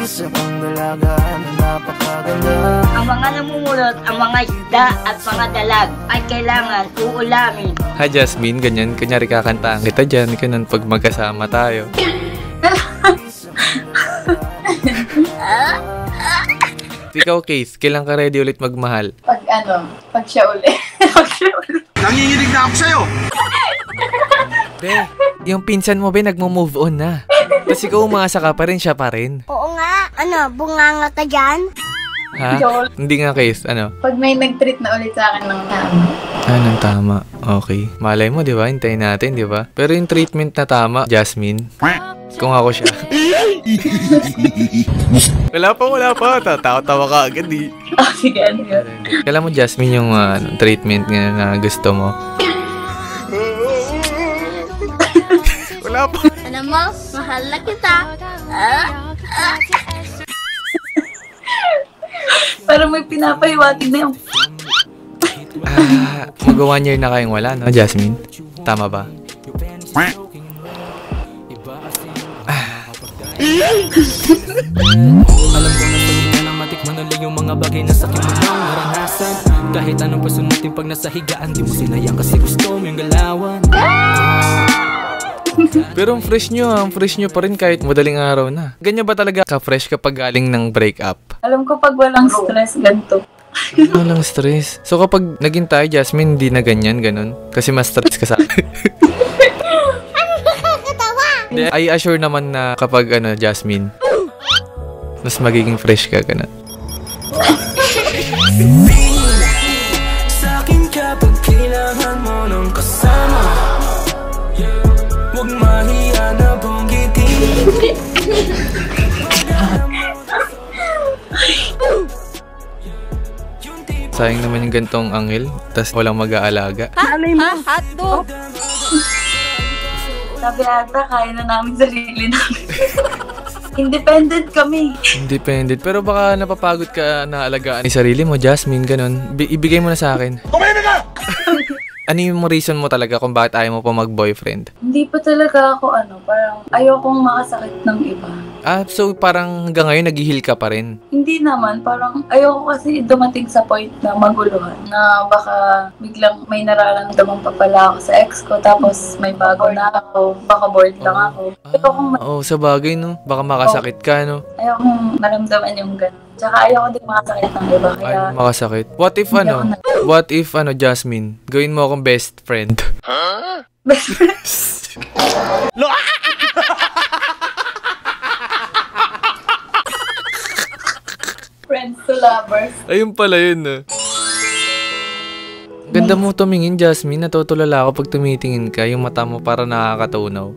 Isa kang dalaga na napakaganda. Ang mga namumulot, ang mga isda at mga dalag ay kailangan uulamin. Hi Jasmine, ganyan. Kunyari kakantaan kita dyan. Ganun pag magkasama tayo. Ikaw, Keith, kailan ka ready ulit magmahal? Pag siya ulit. Nanginginig na ako sa'yo! Be, yung pinsan mo, be, nagmo-move on na. Tapos ikaw umasa ka pa rin, siya pa rin. Oo nga, bunganga ka dyan? Ha? Hindi nga, Keith, Pag may nag-treat na ulit sa akin ng tama. Ng tama. Okay. Malay mo, di ba? Hintayin natin, di ba? Pero yung treatment na tama, Jasmine, kung ako siya. Wala pa. Tatawa ka agad, eh. Sige, Kailan mo, Jasmine, yung treatment nga na gusto mo? Wala pa. Alam mo, mahal na kita. Parang may pinapahiwatig na yung... Mag 1 year na kayong wala, no, Jasmine? Tama ba? Alam ko na pagiging na matikman ulit yung mga bagay na sakit mo nang naranasan. Kahit anong pasunutin pag nasa higaan, di mo sinayang kasi gusto mo yung galawan. Pero ang fresh nyo pa rin kahit madaling araw na. Ganyan ba talaga ka-fresh kapag galing ng breakup? Alam ko pag walang stress, ganito. Walang stress. So kapag naging tayo, Jasmine, hindi na ganyan, ganun? Kasi mas stress ka sa akin. I assure naman na kapag Jasmine, mas magiging fresh ka, ganun. Sa'kin kapag kailangan mo ng kasama, huwag mahiya na bonggitin. Sayang naman yung gantong anghel, tas walang mag-aalaga. Hotdog! Sabi ata, kaya na namin sarili namin. Independent kami. Independent. Pero baka napapagod ka na alagaan ni sarili mo, Jasmine, ganun. Ibigay mo na sa akin. Kumain na! Ano yung reason mo talaga kung bakit ayaw mo pa mag-boyfriend? Hindi pa talaga ako parang ayokong makasakit ng iba. So parang hanggang ngayon nag-heal ka pa rin? Hindi naman, parang ayoko kasi dumating sa point na maguluhan. Na baka biglang may nararamdaman pa pala ako sa ex ko, tapos may bago na ako, baka bored lang ako. Sa bagay, no? Baka makasakit ka, no? Ayokong maramdaman yung gano'n. Tsaka ayoko din makasakit ng iba, kaya... Ay, makasakit. What if, Jasmine, gawin mo akong best friend? Huh? Best friend? Friends to lovers. Ayun pala yun, no? Ganda mo tumingin, Jasmine. Natutulala ako pag tumitingin ka. Yung mata mo para nakakatunaw.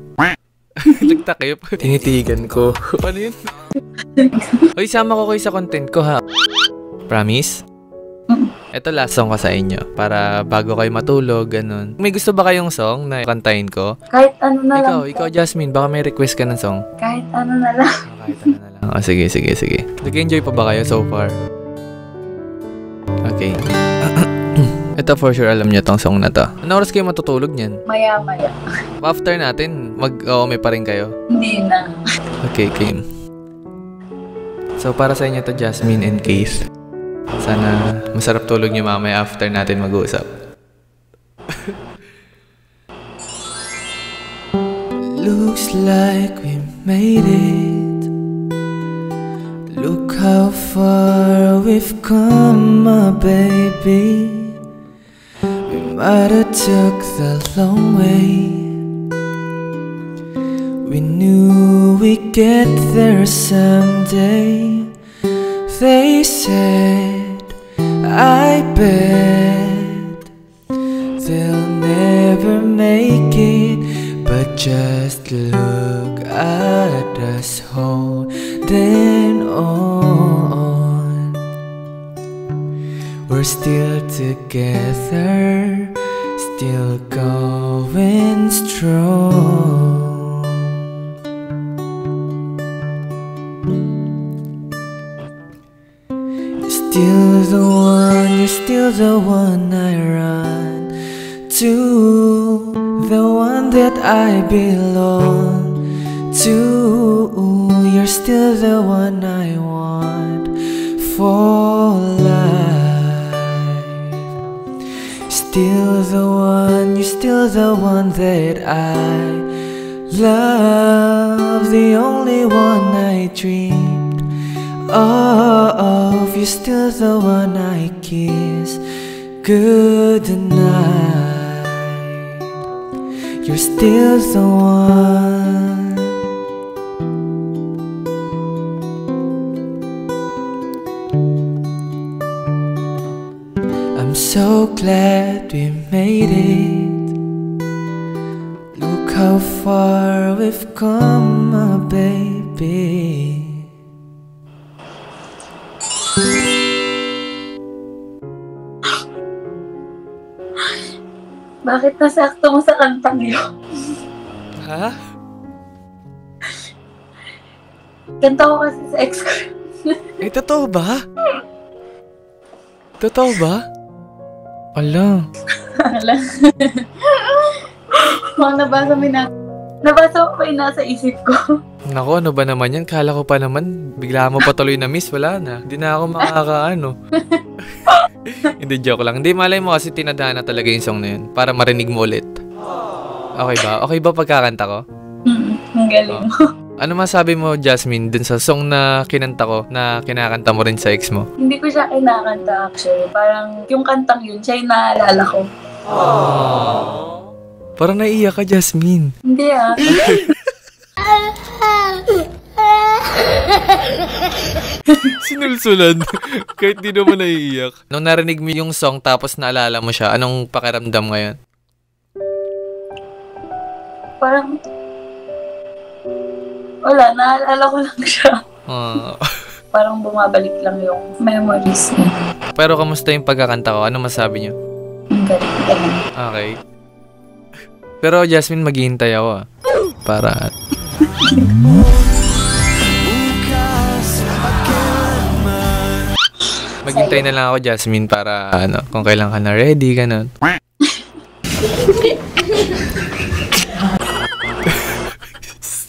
Nagtakip. Tinitigan ko. Ano yun? Uy, sama ko kayo sa content ko, ha? Promise? Ito last song ko sa inyo. Para bago kayo matulog, ganun. May gusto ba kayong song na kantahin ko? Kahit ano na lang. Ikaw, Jasmine, baka may request ka ng song? Kahit ano na lang. Kahit ano na lang. Sige. Nag-enjoy pa ba kayo so far? Okay. Ito for sure alam niyo tong song na to. Ano oras kayo matutulog niyan? Maya-maya. After natin, mag-OME pa rin kayo? Hindi na. Okay, game. So para sa inyo to, Jasmine and Keith. Sana masarap tulog niyo mamaya after natin mag-uusap. Looks like we made it. Look how far we've come, my baby. We might have took the long way. We knew we'd get there someday. They said, I bet they'll never make it. But just look at us holding on. We're still together, still going strong. Still the one, you're still the one I run to, the one that I belong to. You're still the one I want for life. Still the one, you're still the one that I love, the only one I dreamed of. You're still the one I kiss good night. You're still the one. I'm so glad we made it. Look how far we've come, my baby. Bakit nasakto mo sa kantang yun? Ha? Kanta ko kasi sa ex ko. Eh, totoo ba? Totoo ba? Ala. Ala. Nabasa ko pa yung nasa isip ko. Naku, ano ba naman yan? Kala ko pa naman, bigla mo pa tuloy na miss, wala na. Hindi na ako makakaano. Hindi, joke lang. Hindi, malay mo kasi tinadhana talaga yung song na yun para marinig mo ulit. Okay ba? Okay ba pagkakanta ko? Ang galing mo. Ano masabi mo, Jasmine, dun sa song na kinanta ko, na kinakanta mo rin sa ex mo? Hindi ko siya kinakanta actually. Parang yung kantang yun, siya yung naalala ko. Parang naiiyak ka, Jasmine. Hindi ah. Sinulsulan. Kahit di naman naiiyak. Nung narinig mo yung song tapos naalala mo siya, anong pakiramdam ngayon? Parang wala, naalala ko lang siya. Parang bumabalik lang yung memories niya. Pero kamusta yung pagkakanta ko? Ano masabi niyo? Ang galing. Okay. Pero Jasmine, maghihintay ako ah. Para... Maghintay na lang ako, Jasmine, para ano, kung kailan ka na ready, ganun.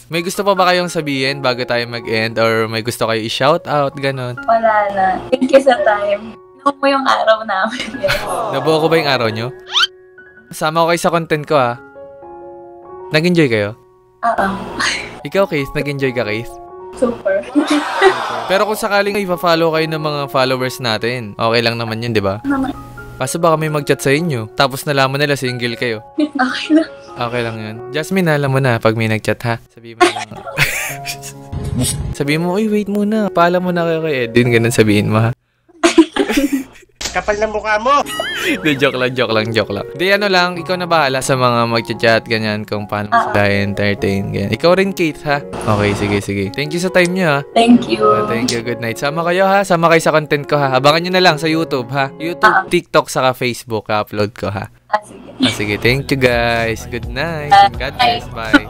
May gusto pa ba kayong sabihin bago tayo mag-end? Or may gusto kayo i-shout out, ganun? Wala na. Thank you sa time. Nabuo mo yung araw namin. Nabuo ko ba yung araw nyo? Sama ko kayo sa content ko ha. Nag-enjoy kayo? Oo. Ikaw, Keith, nag-enjoy ka, Keith? Super. Pero kung sakaling ipa-follow kayo ng mga followers natin, okay lang naman yun, di ba? Kaso baka may mag-chat sa inyo, tapos nalaman nila single kayo. Okay lang. Okay lang yun. Jasmine, alam mo na pag may nag-chat ha. Sabihin mo lang. Sabihin mo, uy, wait muna. Paalam mo na kayo kay Edwin. Ganun sabihin mo ha. Kapal ng mukha mo! Di, joke lang. Di, ano lang, ikaw na bahala sa mga mag-chat, ganyan, kung paano sila entertain, ganyan. Ikaw rin, Kate, ha? Okay, sige. Thank you sa time nyo, ha? Thank you. Thank you, good night. Sama kayo, ha? Sama kayo sa content ko, ha? Abangan nyo na lang sa YouTube, ha? YouTube, TikTok, saka Facebook, upload ko, ha? Sige. Sige, thank you, guys. Good night. God bless. Bye.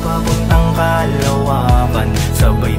Papuntang Kalawakan, sabay